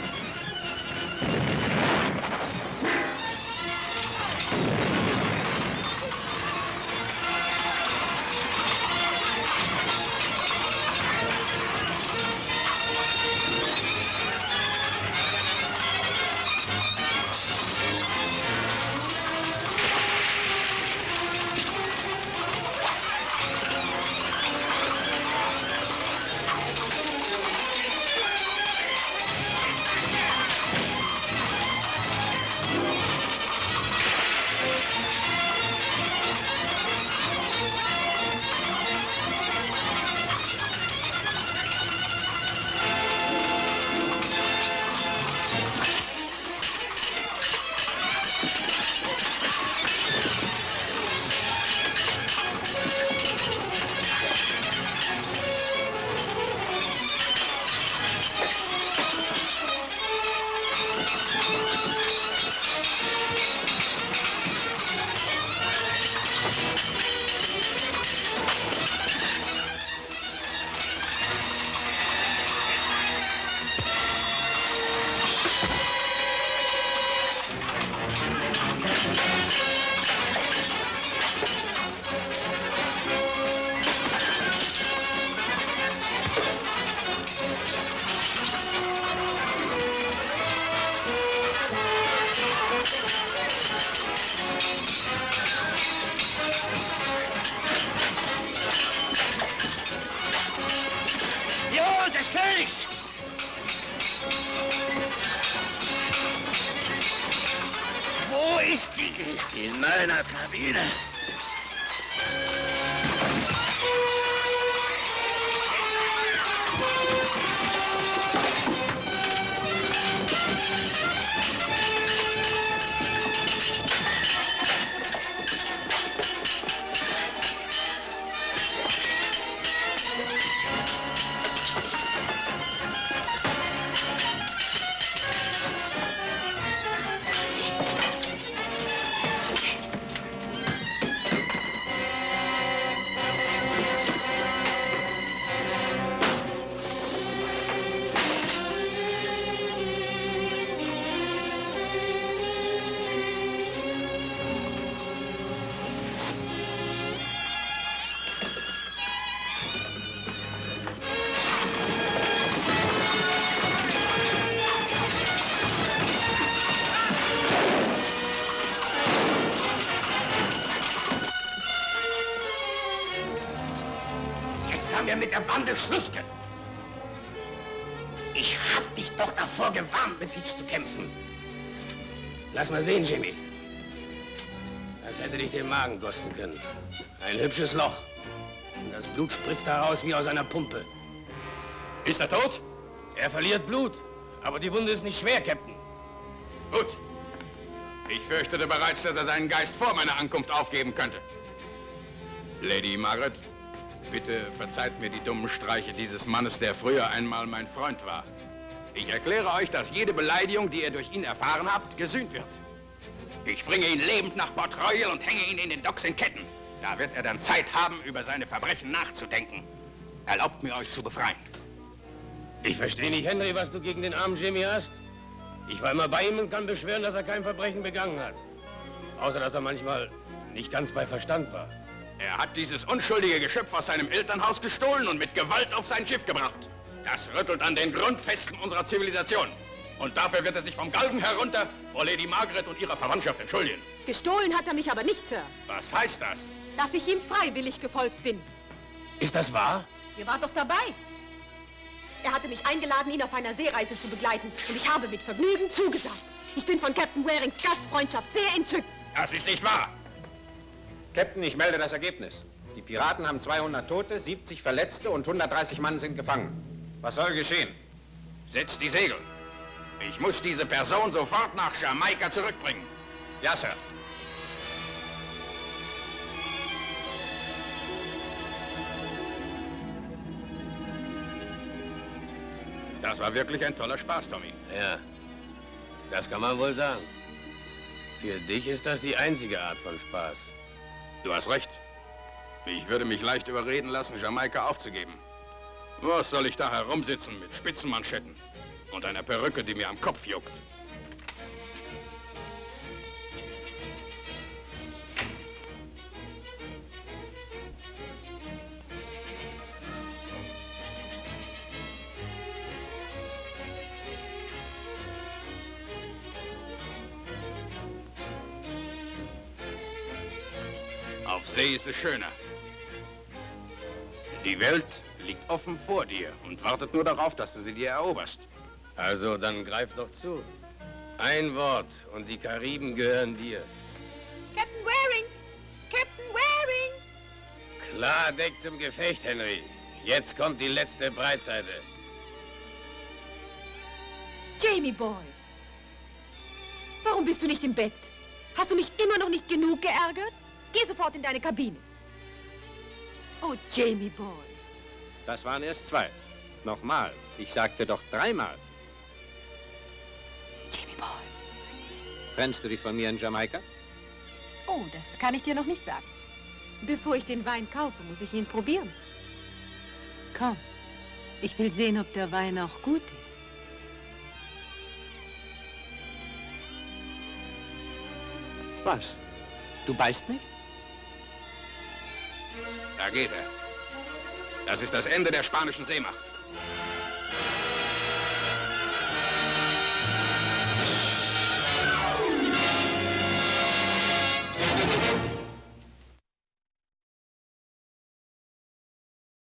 Wo ist die? In meiner Kabine. Mit der Bande Schluss. Ich hab dich doch davor gewarnt, mit Leach zu kämpfen. Lass mal sehen, Jimmy. Das hätte dich den Magen kosten können. Ein hübsches Loch. Und das Blut spritzt heraus wie aus einer Pumpe. Ist er tot? Er verliert Blut. Aber die Wunde ist nicht schwer, Captain. Gut. Ich fürchtete bereits, dass er seinen Geist vor meiner Ankunft aufgeben könnte. Lady Margaret, bitte verzeiht mir die dummen Streiche dieses Mannes, der früher einmal mein Freund war. Ich erkläre euch, dass jede Beleidigung, die ihr durch ihn erfahren habt, gesühnt wird. Ich bringe ihn lebend nach Port Royal und hänge ihn in den Docks in Ketten. Da wird er dann Zeit haben, über seine Verbrechen nachzudenken. Erlaubt mir, euch zu befreien. Ich verstehe nicht, Henry, was du gegen den armen Jimmy hast. Ich war immer bei ihm und kann beschweren, dass er kein Verbrechen begangen hat. Außer, dass er manchmal nicht ganz bei Verstand war. Er hat dieses unschuldige Geschöpf aus seinem Elternhaus gestohlen und mit Gewalt auf sein Schiff gebracht. Das rüttelt an den Grundfesten unserer Zivilisation. Und dafür wird er sich vom Galgen herunter vor Lady Margaret und ihrer Verwandtschaft entschuldigen. Gestohlen hat er mich aber nicht, Sir. Was heißt das? Dass ich ihm freiwillig gefolgt bin. Ist das wahr? Ihr wart doch dabei. Er hatte mich eingeladen, ihn auf einer Seereise zu begleiten. Und ich habe mit Vergnügen zugesagt. Ich bin von Captain Warings Gastfreundschaft sehr entzückt. Das ist nicht wahr. Captain, ich melde das Ergebnis. Die Piraten haben 200 Tote, 70 Verletzte und 130 Mann sind gefangen. Was soll geschehen? Setzt die Segel. Ich muss diese Person sofort nach Jamaika zurückbringen. Ja, Sir. Das war wirklich ein toller Spaß, Tommy. Ja, das kann man wohl sagen. Für dich ist das die einzige Art von Spaß. Du hast recht. Ich würde mich leicht überreden lassen, Jamaika aufzugeben. Was soll ich da herumsitzen mit Spitzenmanschetten und einer Perücke, die mir am Kopf juckt? Auf See ist es schöner. Die Welt liegt offen vor dir und wartet nur darauf, dass du sie dir eroberst. Also, dann greif doch zu. Ein Wort und die Kariben gehören dir. Captain Waring! Captain Waring! Klar, Deck zum Gefecht, Henry. Jetzt kommt die letzte Breitseite. Jamie Boy! Warum bist du nicht im Bett? Hast du mich immer noch nicht genug geärgert? Geh sofort in deine Kabine. Oh, Jamie Boy. Das waren erst 2. Nochmal. Ich sagte doch 3-mal. Jamie Boy. Trennst du dich von mir in Jamaika? Oh, das kann ich dir noch nicht sagen. Bevor ich den Wein kaufe, muss ich ihn probieren. Komm, ich will sehen, ob der Wein auch gut ist. Was? Du beißt nicht? Da geht er. Das ist das Ende der spanischen Seemacht.